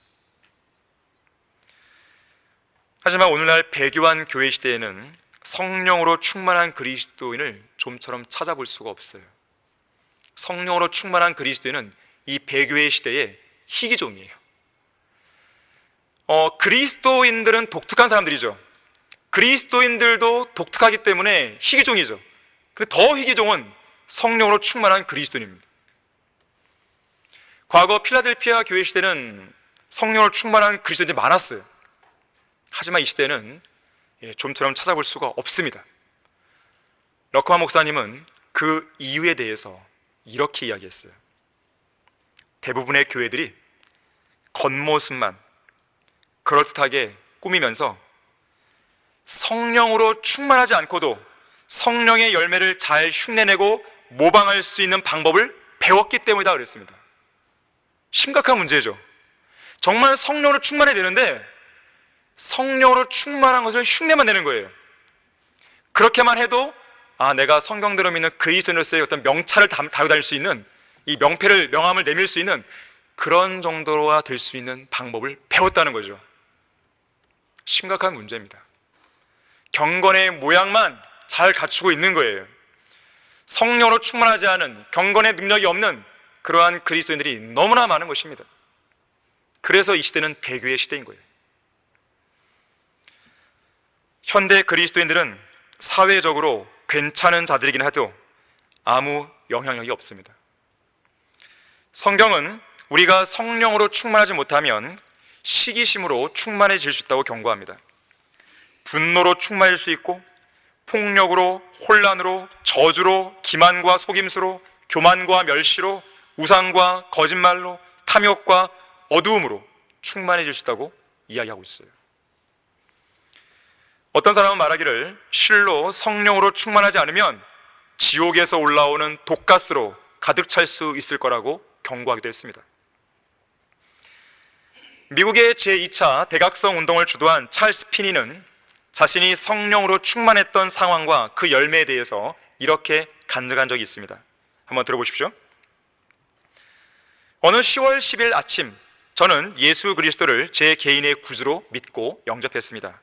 하지만 오늘날 배교한 교회 시대에는 성령으로 충만한 그리스도인을 좀처럼 찾아볼 수가 없어요. 성령으로 충만한 그리스도인은 이 배교의 시대에 희귀종이에요. 그리스도인들은 독특한 사람들이죠. 그리스도인들도 독특하기 때문에 희귀종이죠. 근데 더 희귀종은 성령으로 충만한 그리스도인입니다. 과거 필라델피아 교회 시대는 성령으로 충만한 그리스도인들이 많았어요. 하지만 이 시대는 좀처럼 찾아볼 수가 없습니다. 러커만 목사님은 그 이유에 대해서 이렇게 이야기했어요. 대부분의 교회들이 겉모습만 그럴듯하게 꾸미면서 성령으로 충만하지 않고도 성령의 열매를 잘 흉내내고 모방할 수 있는 방법을 배웠기 때문이다 그랬습니다. 심각한 문제죠. 정말 성령으로 충만해야 되는데 성령으로 충만한 것을 흉내만 내는 거예요. 그렇게만 해도 내가 성경대로 믿는 그리스도인으로서의 어떤 명찰을 달고 다닐 수 있는, 이 명함을 내밀 수 있는 그런 정도가 될 수 있는 방법을 배웠다는 거죠. 심각한 문제입니다. 경건의 모양만 잘 갖추고 있는 거예요. 성령으로 충만하지 않은, 경건의 능력이 없는 그러한 그리스도인들이 너무나 많은 것입니다. 그래서 이 시대는 배교의 시대인 거예요. 현대 그리스도인들은 사회적으로 괜찮은 자들이긴 해도 아무 영향력이 없습니다. 성경은 우리가 성령으로 충만하지 못하면 시기심으로 충만해질 수 있다고 경고합니다. 분노로 충만해질 수 있고 폭력으로, 혼란으로, 저주로, 기만과 속임수로, 교만과 멸시로, 우상과 거짓말로, 탐욕과 어두움으로 충만해질 수 있다고 이야기하고 있어요. 어떤 사람은 말하기를 실로 성령으로 충만하지 않으면 지옥에서 올라오는 독가스로 가득 찰 수 있을 거라고 경고하기도 했습니다. 미국의 제2차 대각성 운동을 주도한 찰스 피니는 자신이 성령으로 충만했던 상황과 그 열매에 대해서 이렇게 간증한 적이 있습니다. 한번 들어보십시오. 어느 10월 10일 아침, 저는 예수 그리스도를 제 개인의 구주로 믿고 영접했습니다.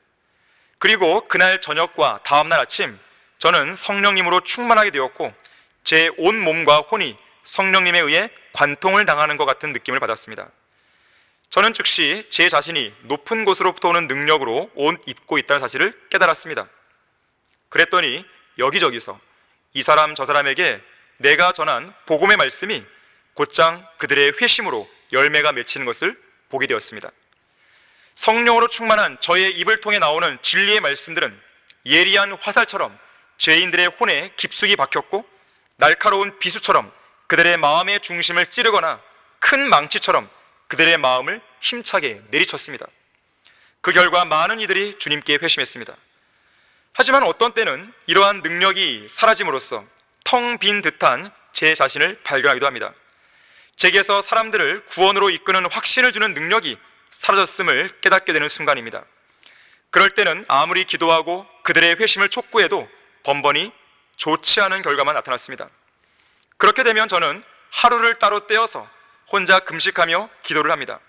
그리고 그날 저녁과 다음날 아침, 저는 성령님으로 충만하게 되었고 제 온 몸과 혼이 성령님에 의해 관통을 당하는 것 같은 느낌을 받았습니다. 저는 즉시 제 자신이 높은 곳으로부터 오는 능력으로 옷 입고 있다는 사실을 깨달았습니다. 그랬더니 여기저기서 이 사람 저 사람에게 내가 전한 복음의 말씀이 곧장 그들의 회심으로 열매가 맺히는 것을 보게 되었습니다. 성령으로 충만한 저의 입을 통해 나오는 진리의 말씀들은 예리한 화살처럼 죄인들의 혼에 깊숙이 박혔고 날카로운 비수처럼 그들의 마음의 중심을 찌르거나 큰 망치처럼 그들의 마음을 힘차게 내리쳤습니다. 그 결과 많은 이들이 주님께 회심했습니다. 하지만 어떤 때는 이러한 능력이 사라짐으로써 텅 빈 듯한 제 자신을 발견하기도 합니다. 제게서 사람들을 구원으로 이끄는 확신을 주는 능력이 사라졌음을 깨닫게 되는 순간입니다. 그럴 때는 아무리 기도하고 그들의 회심을 촉구해도 번번이 좋지 않은 결과만 나타났습니다. 그렇게 되면 저는 하루를 따로 떼어서 혼자 금식하며 기도를 합니다.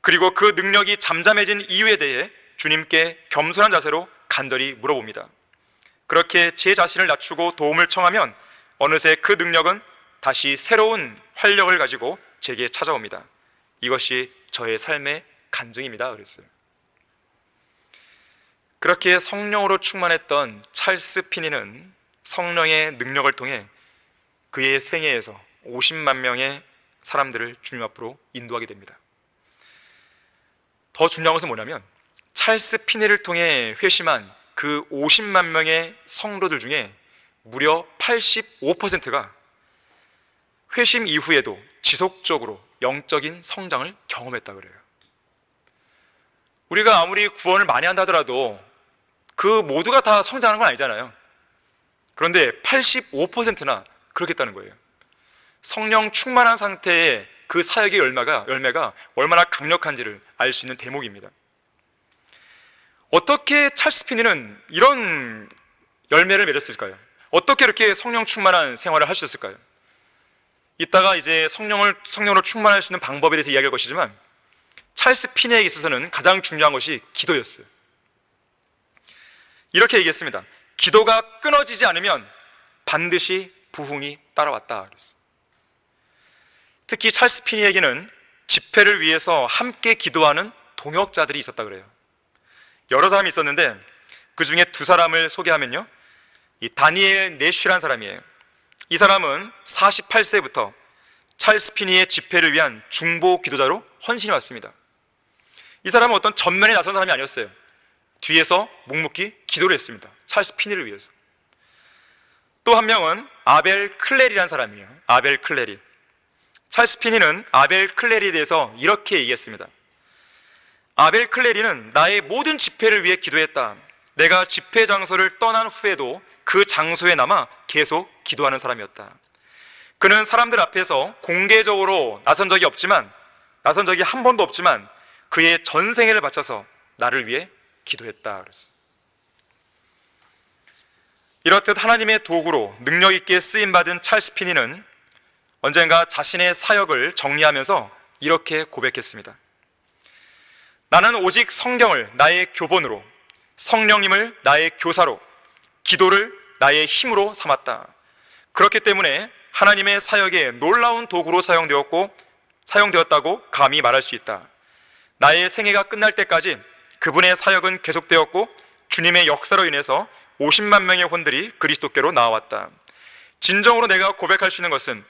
그리고 그 능력이 잠잠해진 이유에 대해 주님께 겸손한 자세로 간절히 물어봅니다. 그렇게 제 자신을 낮추고 도움을 청하면 어느새 그 능력은 다시 새로운 활력을 가지고 제게 찾아옵니다. 이것이 저의 삶의 간증입니다. 그랬어요. 그렇게 성령으로 충만했던 찰스 피니는 성령의 능력을 통해 그의 생애에서 50만 명의 사람들을 주님 앞으로 인도하게 됩니다. 더 중요한 것은 뭐냐면 찰스 피니를 통해 회심한 그 50만 명의 성도들 중에 무려 85%가 회심 이후에도 지속적으로 영적인 성장을 경험했다 그래요. 우리가 아무리 구원을 많이 한다 하더라도 그 모두가 다 성장하는 건 아니잖아요. 그런데 85%나 그렇겠다는 거예요. 성령 충만한 상태의 그 사역의 열매가 얼마나 강력한지를 알 수 있는 대목입니다. 어떻게 찰스 피니는 이런 열매를 맺었을까요? 어떻게 이렇게 성령 충만한 생활을 할 수 있었을까요? 이따가 이제 성령으로 충만할 수 있는 방법에 대해서 이야기할 것이지만 찰스 피니에게 있어서는 가장 중요한 것이 기도였어요. 이렇게 얘기했습니다. 기도가 끊어지지 않으면 반드시 부흥이 따라왔다 그랬어요. 특히 찰스 피니에게는 집회를 위해서 함께 기도하는 동역자들이 있었다 그래요. 여러 사람이 있었는데 그 중에 두 사람을 소개하면요, 이 다니엘 내쉬라는 사람이에요. 이 사람은 48세부터 찰스 피니의 집회를 위한 중보 기도자로 헌신해 왔습니다. 이 사람은 어떤 전면에 나선 사람이 아니었어요. 뒤에서 묵묵히 기도를 했습니다. 찰스 피니를 위해서. 또 한 명은 아벨 클레리라는 사람이에요. 아벨 클레리. 찰스 피니는 아벨 클레리에 대해서 이렇게 얘기했습니다. 아벨 클레리는 나의 모든 집회를 위해 기도했다. 내가 집회 장소를 떠난 후에도 그 장소에 남아 계속 기도하는 사람이었다. 그는 사람들 앞에서 공개적으로 나선 적이 한 번도 없지만 그의 전생애를 바쳐서 나를 위해 기도했다 그랬어요. 이렇듯 하나님의 도구로 능력 있게 쓰임받은 찰스 피니는 언젠가 자신의 사역을 정리하면서 이렇게 고백했습니다. 나는 오직 성경을 나의 교본으로, 성령님을 나의 교사로, 기도를 나의 힘으로 삼았다. 그렇기 때문에 하나님의 사역에 놀라운 도구로 사용되었다고 감히 말할 수 있다. 나의 생애가 끝날 때까지 그분의 사역은 계속되었고 주님의 역사로 인해서 50만 명의 혼들이 그리스도께로 나아왔다. 진정으로 내가 고백할 수 있는 것은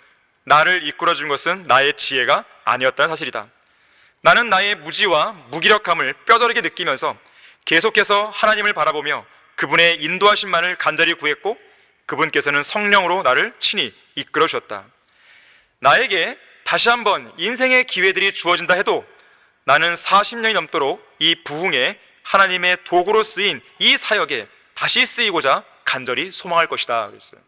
나를 이끌어준 것은 나의 지혜가 아니었다는 사실이다. 나는 나의 무지와 무기력함을 뼈저리게 느끼면서 계속해서 하나님을 바라보며 그분의 인도하심만을 간절히 구했고 그분께서는 성령으로 나를 친히 이끌어 주셨다. 나에게 다시 한번 인생의 기회들이 주어진다 해도 나는 40년이 넘도록 이 부흥에 하나님의 도구로 쓰인 이 사역에 다시 쓰이고자 간절히 소망할 것이다 그랬어요.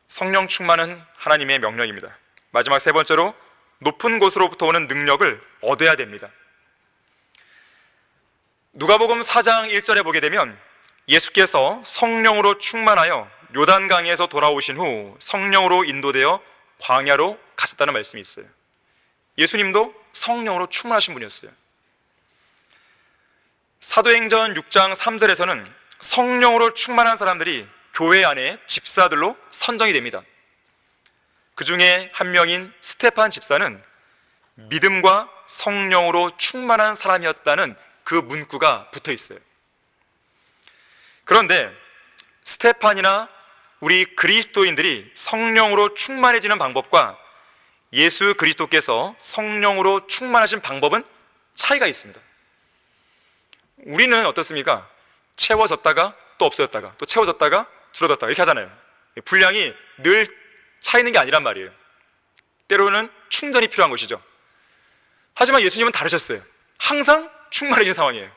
성령 충만은 하나님의 명령입니다. 마지막 세 번째로 높은 곳으로부터 오는 능력을 얻어야 됩니다. 누가복음 4장 1절에 보게 되면 예수께서 성령으로 충만하여 요단강에서 돌아오신 후 성령으로 인도되어 광야로 가셨다는 말씀이 있어요. 예수님도 성령으로 충만하신 분이었어요. 사도행전 6장 3절에서는 성령으로 충만한 사람들이 교회 안에 집사들로 선정이 됩니다. 그 중에 한 명인 스테판 집사는 믿음과 성령으로 충만한 사람이었다는 그 문구가 붙어 있어요. 그런데 스테판이나 우리 그리스도인들이 성령으로 충만해지는 방법과 예수 그리스도께서 성령으로 충만하신 방법은 차이가 있습니다. 우리는 어떻습니까? 채워졌다가 또 없어졌다가 또 채워졌다가 줄어들었다가 이렇게 하잖아요. 분량이 늘 차 있는 게 아니란 말이에요. 때로는 충전이 필요한 것이죠. 하지만 예수님은 다르셨어요. 항상 충만해진 상황이에요.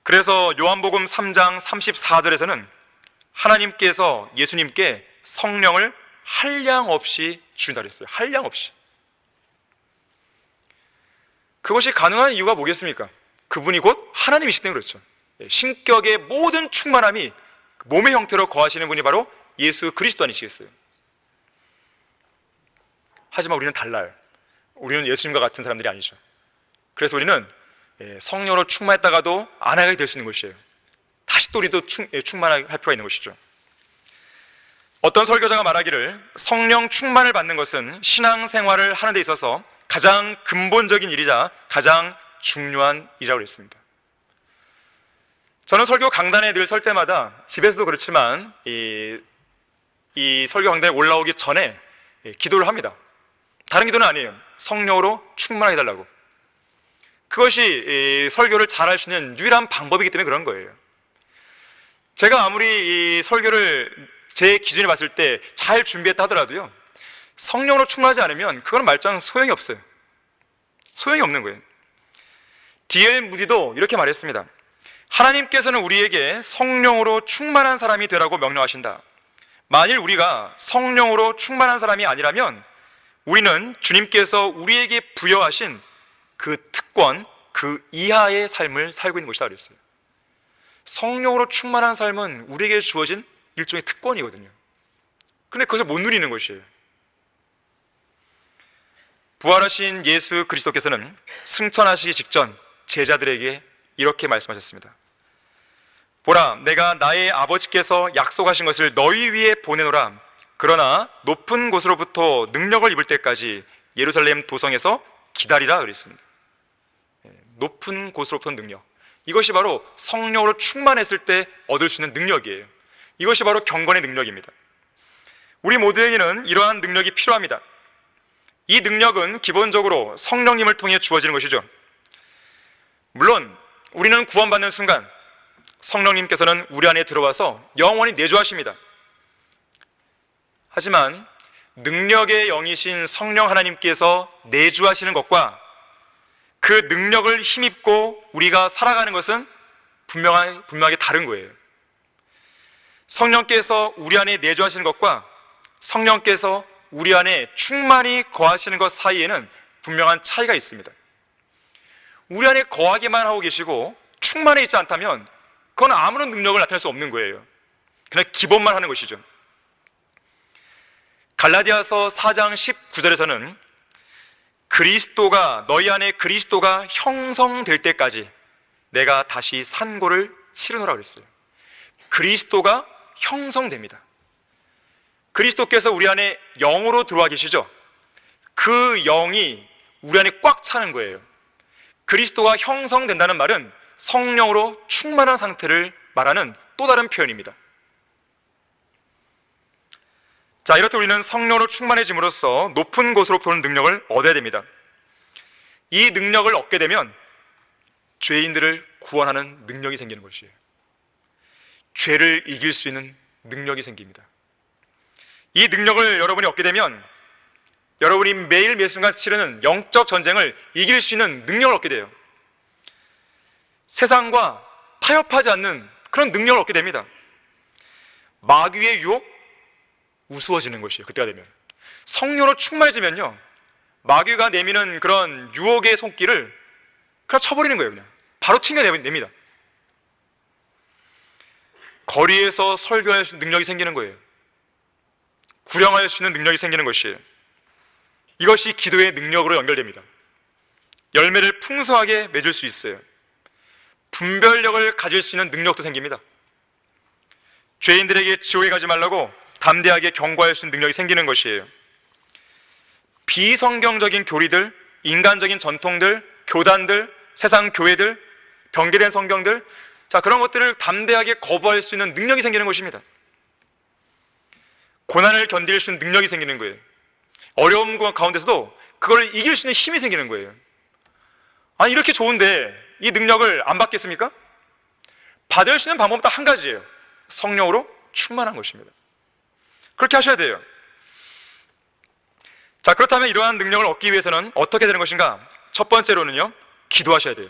그래서 요한복음 3장 34절에서는 하나님께서 예수님께 성령을 한량 없이 주신다 그랬어요. 한량 없이. 그것이 가능한 이유가 뭐겠습니까? 그분이 곧 하나님이시기 때문에 그렇죠. 신격의 모든 충만함이 몸의 형태로 거하시는 분이 바로 예수 그리스도 아니시겠어요? 하지만 우리는 달라요. 우리는 예수님과 같은 사람들이 아니죠. 그래서 우리는 성령으로 충만했다가도 안 하게 될 수 있는 것이에요. 다시 또 우리도 충만할 필요가 있는 것이죠. 어떤 설교자가 말하기를 성령 충만을 받는 것은 신앙생활을 하는 데 있어서 가장 근본적인 일이자 가장 중요한 일이라고 했습니다. 저는 설교 강단에 늘 설 때마다 집에서도 그렇지만 이 설교 강단에 올라오기 전에 기도를 합니다. 다른 기도는 아니에요. 성령으로 충만하게 해달라고. 그것이 설교를 잘할 수 있는 유일한 방법이기 때문에 그런 거예요. 제가 아무리 이 설교를 제 기준에 봤을 때 잘 준비했다 하더라도요, 성령으로 충만하지 않으면 그건 말짱 소용이 없어요. 소용이 없는 거예요. D.L. 무디도 이렇게 말했습니다. 하나님께서는 우리에게 성령으로 충만한 사람이 되라고 명령하신다. 만일 우리가 성령으로 충만한 사람이 아니라면 우리는 주님께서 우리에게 부여하신 그 특권, 그 이하의 삶을 살고 있는 것이다 그랬어요. 성령으로 충만한 삶은 우리에게 주어진 일종의 특권이거든요. 그런데 그것을 못 누리는 것이에요. 부활하신 예수 그리스도께서는 승천하시기 직전 제자들에게 이렇게 말씀하셨습니다. 보라, 내가 나의 아버지께서 약속하신 것을 너희 위에 보내노라. 그러나 높은 곳으로부터 능력을 입을 때까지 예루살렘 도성에서 기다리라 그랬습니다. 높은 곳으로부터 능력, 이것이 바로 성령으로 충만했을 때 얻을 수 있는 능력이에요. 이것이 바로 경건의 능력입니다. 우리 모두에게는 이러한 능력이 필요합니다. 이 능력은 기본적으로 성령님을 통해 주어지는 것이죠. 물론 우리는 구원받는 순간 성령님께서는 우리 안에 들어와서 영원히 내주하십니다. 하지만 능력의 영이신 성령 하나님께서 내주하시는 것과 그 능력을 힘입고 우리가 살아가는 것은 분명하게 다른 거예요. 성령께서 우리 안에 내주하시는 것과 성령께서 우리 안에 충만히 거하시는 것 사이에는 분명한 차이가 있습니다. 우리 안에 거하기만 하고 계시고 충만해 있지 않다면 그건 아무런 능력을 나타낼 수 없는 거예요. 그냥 기본만 하는 것이죠. 갈라디아서 4장 19절에서는 너희 안에 그리스도가 형성될 때까지 내가 다시 산고를 치르노라 그랬어요. 그리스도가 형성됩니다. 그리스도께서 우리 안에 영으로 들어와 계시죠. 그 영이 우리 안에 꽉 차는 거예요. 그리스도가 형성된다는 말은 성령으로 충만한 상태를 말하는 또 다른 표현입니다. 자, 이렇듯 우리는 성령으로 충만해짐으로써 높은 곳으로부터 오는 능력을 얻어야 됩니다. 이 능력을 얻게 되면 죄인들을 구원하는 능력이 생기는 것이에요. 죄를 이길 수 있는 능력이 생깁니다. 이 능력을 여러분이 얻게 되면 여러분이 매일 매순간 치르는 영적 전쟁을 이길 수 있는 능력을 얻게 돼요. 세상과 타협하지 않는 그런 능력을 얻게 됩니다. 마귀의 유혹 우스워지는 것이에요. 그때가 되면 성령으로 충만해지면요, 마귀가 내미는 그런 유혹의 손길을 그냥 쳐버리는 거예요. 그냥 바로 튕겨냅니다. 거리에서 설교할 수 있는 능력이 생기는 거예요. 구령할 수 있는 능력이 생기는 것이에요. 이것이 기도의 능력으로 연결됩니다. 열매를 풍성하게 맺을 수 있어요. 분별력을 가질 수 있는 능력도 생깁니다. 죄인들에게 지옥에 가지 말라고 담대하게 경고할 수 있는 능력이 생기는 것이에요. 비성경적인 교리들, 인간적인 전통들, 교단들, 세상 교회들, 변개된 성경들, 자, 그런 것들을 담대하게 거부할 수 있는 능력이 생기는 것입니다. 고난을 견딜 수 있는 능력이 생기는 거예요. 어려움 가운데서도 그걸 이길 수 있는 힘이 생기는 거예요. 아니, 이렇게 좋은데 이 능력을 안 받겠습니까? 받을 수 있는 방법은 딱 한 가지예요. 성령으로 충만한 것입니다. 그렇게 하셔야 돼요. 자, 그렇다면 이러한 능력을 얻기 위해서는 어떻게 되는 것인가? 첫 번째로는요, 기도하셔야 돼요.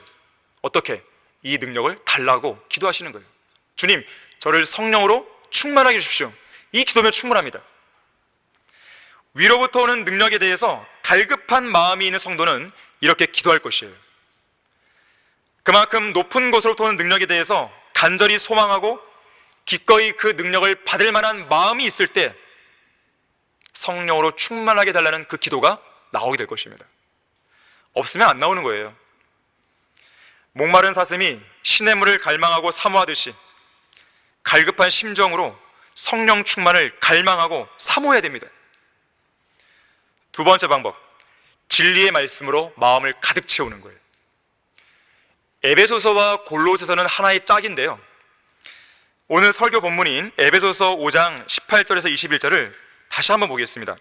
어떻게? 이 능력을 달라고 기도하시는 거예요. 주님, 저를 성령으로 충만하게 해주십시오. 이 기도면 충분합니다. 위로부터 오는 능력에 대해서 갈급한 마음이 있는 성도는 이렇게 기도할 것이에요. 그만큼 높은 곳으로부터 오는 능력에 대해서 간절히 소망하고 기꺼이 그 능력을 받을 만한 마음이 있을 때 성령으로 충만하게 달라는 그 기도가 나오게 될 것입니다. 없으면 안 나오는 거예요. 목마른 사슴이 시냇물을 갈망하고 사모하듯이 갈급한 심정으로 성령 충만을 갈망하고 사모해야 됩니다. 두 번째 방법, 진리의 말씀으로 마음을 가득 채우는 거예요. 에베소서와 골로새서는 하나의 짝인데요, 오늘 설교 본문인 에베소서 5장 18절에서 21절을 다시 한번 보겠습니다.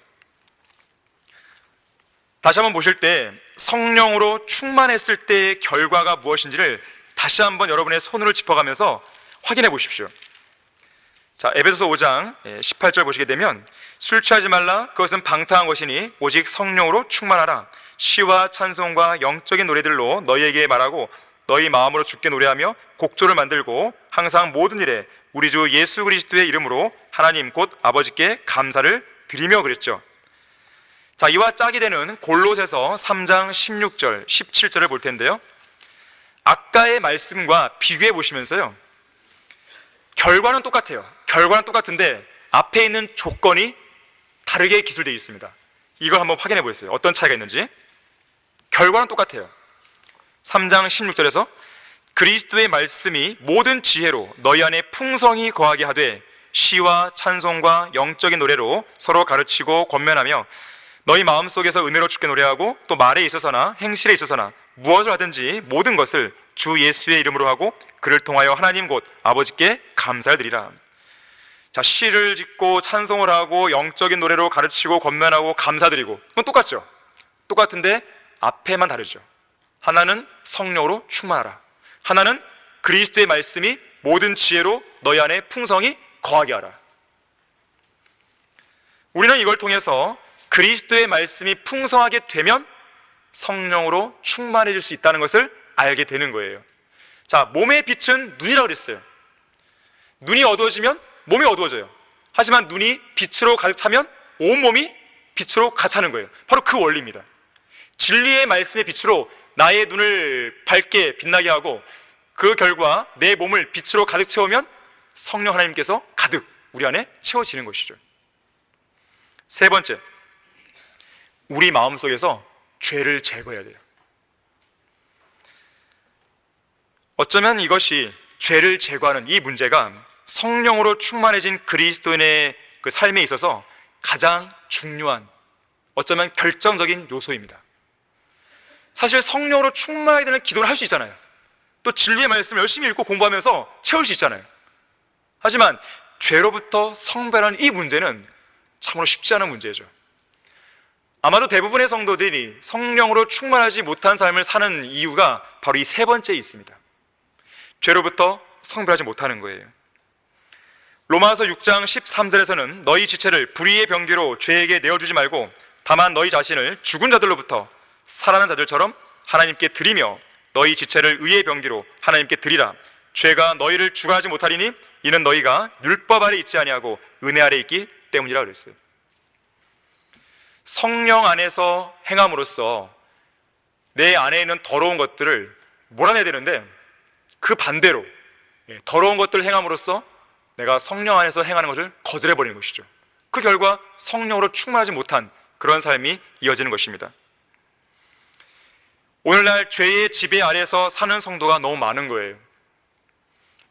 다시 한번 보실 때 성령으로 충만했을 때의 결과가 무엇인지를 다시 한번 여러분의 손으로 짚어가면서 확인해 보십시오. 자, 에베소서 5장 18절 보시게 되면, 술 취하지 말라, 그것은 방탕한 것이니 오직 성령으로 충만하라. 시와 찬송과 영적인 노래들로 너희에게 말하고 너희 마음으로 주께 노래하며 곡조를 만들고 항상 모든 일에 우리 주 예수 그리스도의 이름으로 하나님 곧 아버지께 감사를 드리며 그랬죠. 자, 이와 짝이 되는 골로새서 3장 16절, 17절을 볼 텐데요, 아까의 말씀과 비교해 보시면서요, 결과는 똑같아요. 결과는 똑같은데 앞에 있는 조건이 다르게 기술되어 있습니다. 이걸 한번 확인해 보겠어요. 어떤 차이가 있는지. 결과는 똑같아요. 3장 16절에서 그리스도의 말씀이 모든 지혜로 너희 안에 풍성히 거하게 하되 시와 찬송과 영적인 노래로 서로 가르치고 권면하며 너희 마음속에서 은혜로 주께 노래하고 또 말에 있어서나 행실에 있어서나 무엇을 하든지 모든 것을 주 예수의 이름으로 하고 그를 통하여 하나님 곧 아버지께 감사를 드리라. 자, 시를 짓고 찬송을 하고 영적인 노래로 가르치고 권면하고 감사드리고, 그건 똑같죠. 똑같은데 앞에만 다르죠. 하나는 성령으로 충만하라, 하나는 그리스도의 말씀이 모든 지혜로 너희 안에 풍성히 거하게 하라. 우리는 이걸 통해서 그리스도의 말씀이 풍성하게 되면 성령으로 충만해질 수 있다는 것을 알게 되는 거예요. 자, 몸의 빛은 눈이라고 그랬어요. 눈이 어두워지면 몸이 어두워져요. 하지만 눈이 빛으로 가득 차면 온몸이 빛으로 가득 차는 거예요. 바로 그 원리입니다. 진리의 말씀의 빛으로 나의 눈을 밝게 빛나게 하고 그 결과 내 몸을 빛으로 가득 채우면 성령 하나님께서 가득 우리 안에 채워지는 것이죠. 세 번째, 우리 마음속에서 죄를 제거해야 돼요. 어쩌면 이것이 죄를 제거하는 이 문제가 성령으로 충만해진 그리스도인의 그 삶에 있어서 가장 중요한, 어쩌면 결정적인 요소입니다. 사실 성령으로 충만해야 되는 기도를 할 수 있잖아요. 또 진리의 말씀을 열심히 읽고 공부하면서 채울 수 있잖아요. 하지만 죄로부터 성별하는 이 문제는 참으로 쉽지 않은 문제죠. 아마도 대부분의 성도들이 성령으로 충만하지 못한 삶을 사는 이유가 바로 이 세 번째에 있습니다. 죄로부터 성별하지 못하는 거예요. 로마서 6장 13절에서는 너희 지체를 불의의 병기로 죄에게 내어주지 말고 다만 너희 자신을 죽은 자들로부터 살아난 자들처럼 하나님께 드리며 너희 지체를 의의 병기로 하나님께 드리라. 죄가 너희를 주관하지 못하리니 이는 너희가 율법 아래 있지 아니하고 은혜 아래 있기 때문이라 그랬어요. 성령 안에서 행함으로써 내 안에 있는 더러운 것들을 몰아내야 되는데, 그 반대로 더러운 것들을 행함으로써 내가 성령 안에서 행하는 것을 거절해버리는 것이죠. 그 결과 성령으로 충만하지 못한 그런 삶이 이어지는 것입니다. 오늘날 죄의 지배 아래서 사는 성도가 너무 많은 거예요.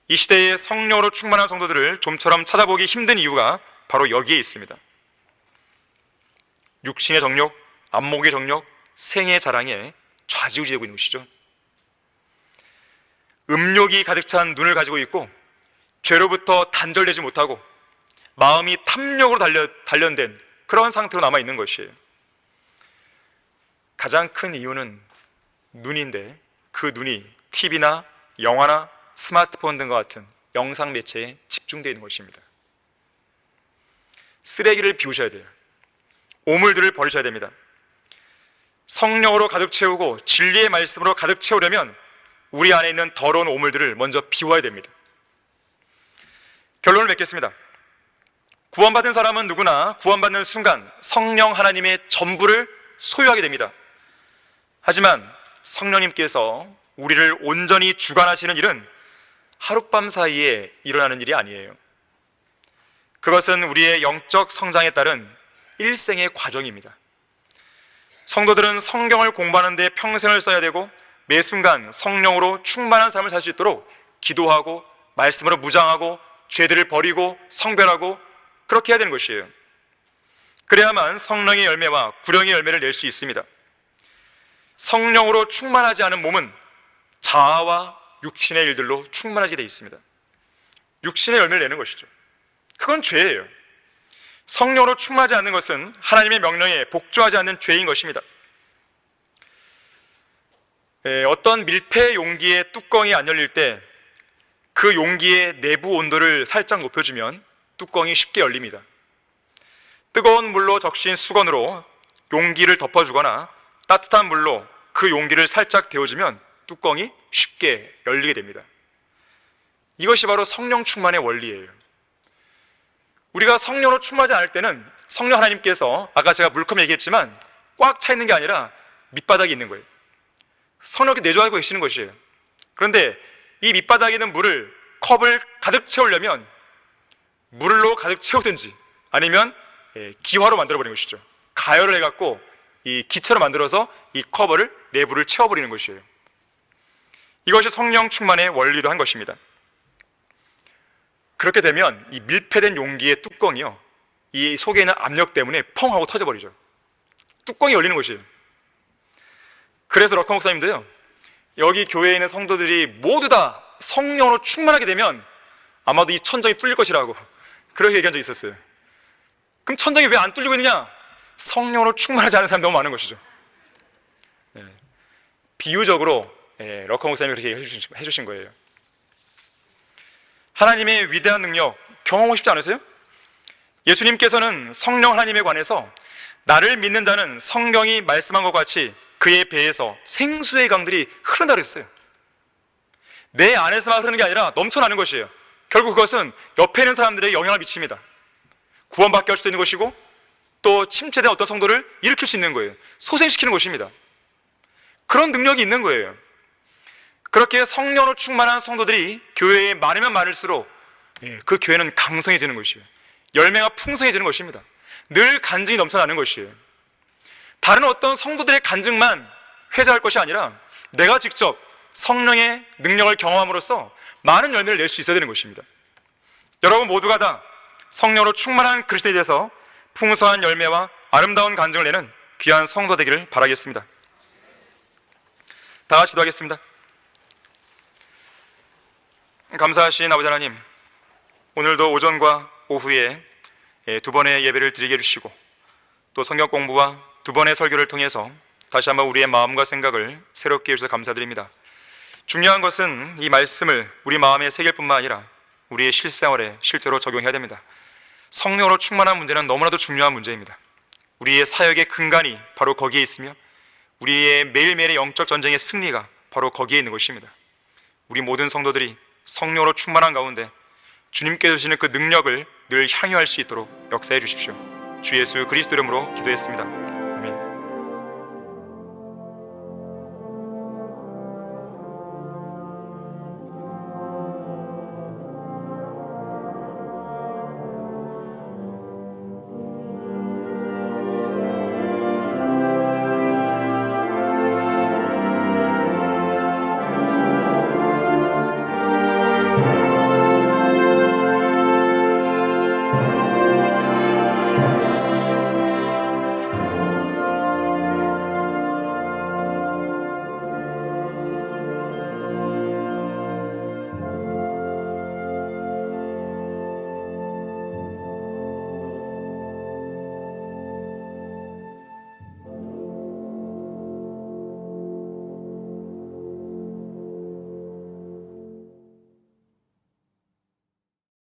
이 시대에 성령으로 충만한 성도들을 좀처럼 찾아보기 힘든 이유가 바로 여기에 있습니다. 육신의 정욕, 안목의 정욕, 생의 자랑에 좌지우지되고 있는 것이죠. 음욕이 가득 찬 눈을 가지고 있고 죄로부터 단절되지 못하고 마음이 탐욕으로 단련된 그런 상태로 남아있는 것이에요. 가장 큰 이유는 눈인데, 그 눈이 TV나 영화나 스마트폰 등과 같은 영상 매체에 집중되어 있는 것입니다. 쓰레기를 비우셔야 돼요. 오물들을 버리셔야 됩니다. 성령으로 가득 채우고 진리의 말씀으로 가득 채우려면 우리 안에 있는 더러운 오물들을 먼저 비워야 됩니다. 결론을 맺겠습니다. 구원받은 사람은 누구나 구원받는 순간 성령 하나님의 전부를 소유하게 됩니다. 하지만 성령님께서 우리를 온전히 주관하시는 일은 하룻밤 사이에 일어나는 일이 아니에요. 그것은 우리의 영적 성장에 따른 일생의 과정입니다. 성도들은 성경을 공부하는 데 평생을 써야 되고 매 순간 성령으로 충만한 삶을 살 수 있도록 기도하고 말씀으로 무장하고 죄들을 버리고 성별하고 그렇게 해야 되는 것이에요. 그래야만 성령의 열매와 구령의 열매를 낼 수 있습니다. 성령으로 충만하지 않은 몸은 자아와 육신의 일들로 충만하게 되어 있습니다. 육신의 열매를 내는 것이죠. 그건 죄예요. 성령으로 충만하지 않는 것은 하나님의 명령에 복종하지 않는 죄인 것입니다. 어떤 밀폐 용기의 뚜껑이 안 열릴 때 그 용기의 내부 온도를 살짝 높여주면 뚜껑이 쉽게 열립니다. 뜨거운 물로 적신 수건으로 용기를 덮어주거나 따뜻한 물로 그 용기를 살짝 데워주면 뚜껑이 쉽게 열리게 됩니다. 이것이 바로 성령 충만의 원리예요. 우리가 성령으로 충만하지 않을 때는 성령 하나님께서 아까 제가 물컵 얘기했지만 꽉 차 있는 게 아니라 밑바닥에 있는 거예요. 성령께 내주하고 계시는 것이에요. 그런데 이 밑바닥에 있는 물을, 컵을 가득 채우려면 물로 가득 채우든지 아니면 기화로 만들어버리는 것이죠. 가열을 해갖고 이 기체로 만들어서 이 컵을 내부를 채워버리는 것이에요. 이것이 성령 충만의 원리도 한 것입니다. 그렇게 되면 이 밀폐된 용기의 뚜껑이요, 이 속에 있는 압력 때문에 펑 하고 터져버리죠. 뚜껑이 열리는 것이에요. 그래서 럭커 목사님도요, 여기 교회에 있는 성도들이 모두 다 성령으로 충만하게 되면 아마도 이 천정이 뚫릴 것이라고 그렇게 얘기한 적이 있었어요. 그럼 천정이 왜 안 뚫리고 있느냐? 성령으로 충만하지 않은 사람이 너무 많은 것이죠. 비유적으로 럭커 목사님이 그렇게 해주신 거예요. 하나님의 위대한 능력 경험하고 싶지 않으세요? 예수님께서는 성령 하나님에 관해서 나를 믿는 자는 성경이 말씀한 것 같이 그의 배에서 생수의 강들이 흐른다 그랬어요. 내 안에서만 흐르는 게 아니라 넘쳐나는 것이에요. 결국 그것은 옆에 있는 사람들에게 영향을 미칩니다. 구원받게 할 수도 있는 것이고 또 침체된 어떤 성도를 일으킬 수 있는 거예요. 소생시키는 것입니다. 그런 능력이 있는 거예요. 그렇게 성령으로 충만한 성도들이 교회에 많으면 많을수록 그 교회는 강성해지는 것이에요. 열매가 풍성해지는 것입니다. 늘 간증이 넘쳐나는 것이에요. 다른 어떤 성도들의 간증만 회자할 것이 아니라 내가 직접 성령의 능력을 경험함으로써 많은 열매를 낼 수 있어야 되는 것입니다. 여러분 모두가 다 성령으로 충만한 그리스도인이 돼서 풍성한 열매와 아름다운 간증을 내는 귀한 성도 되기를 바라겠습니다. 다 같이 기도하겠습니다. 감사하신 아버지 하나님, 오늘도 오전과 오후에 두 번의 예배를 드리게 해주시고 또 성경 공부와 두 번의 설교를 통해서 다시 한번 우리의 마음과 생각을 새롭게 해주셔서 감사드립니다. 중요한 것은 이 말씀을 우리 마음에 새길 뿐만 아니라 우리의 실생활에 실제로 적용해야 됩니다. 성령으로 충만한 문제는 너무나도 중요한 문제입니다. 우리의 사역의 근간이 바로 거기에 있으며 우리의 매일매일의 영적 전쟁의 승리가 바로 거기에 있는 것입니다. 우리 모든 성도들이 성령으로 충만한 가운데 주님께서 주시는 그 능력을 늘 향유할 수 있도록 역사해 주십시오. 주 예수 그리스도 이름으로 기도했습니다.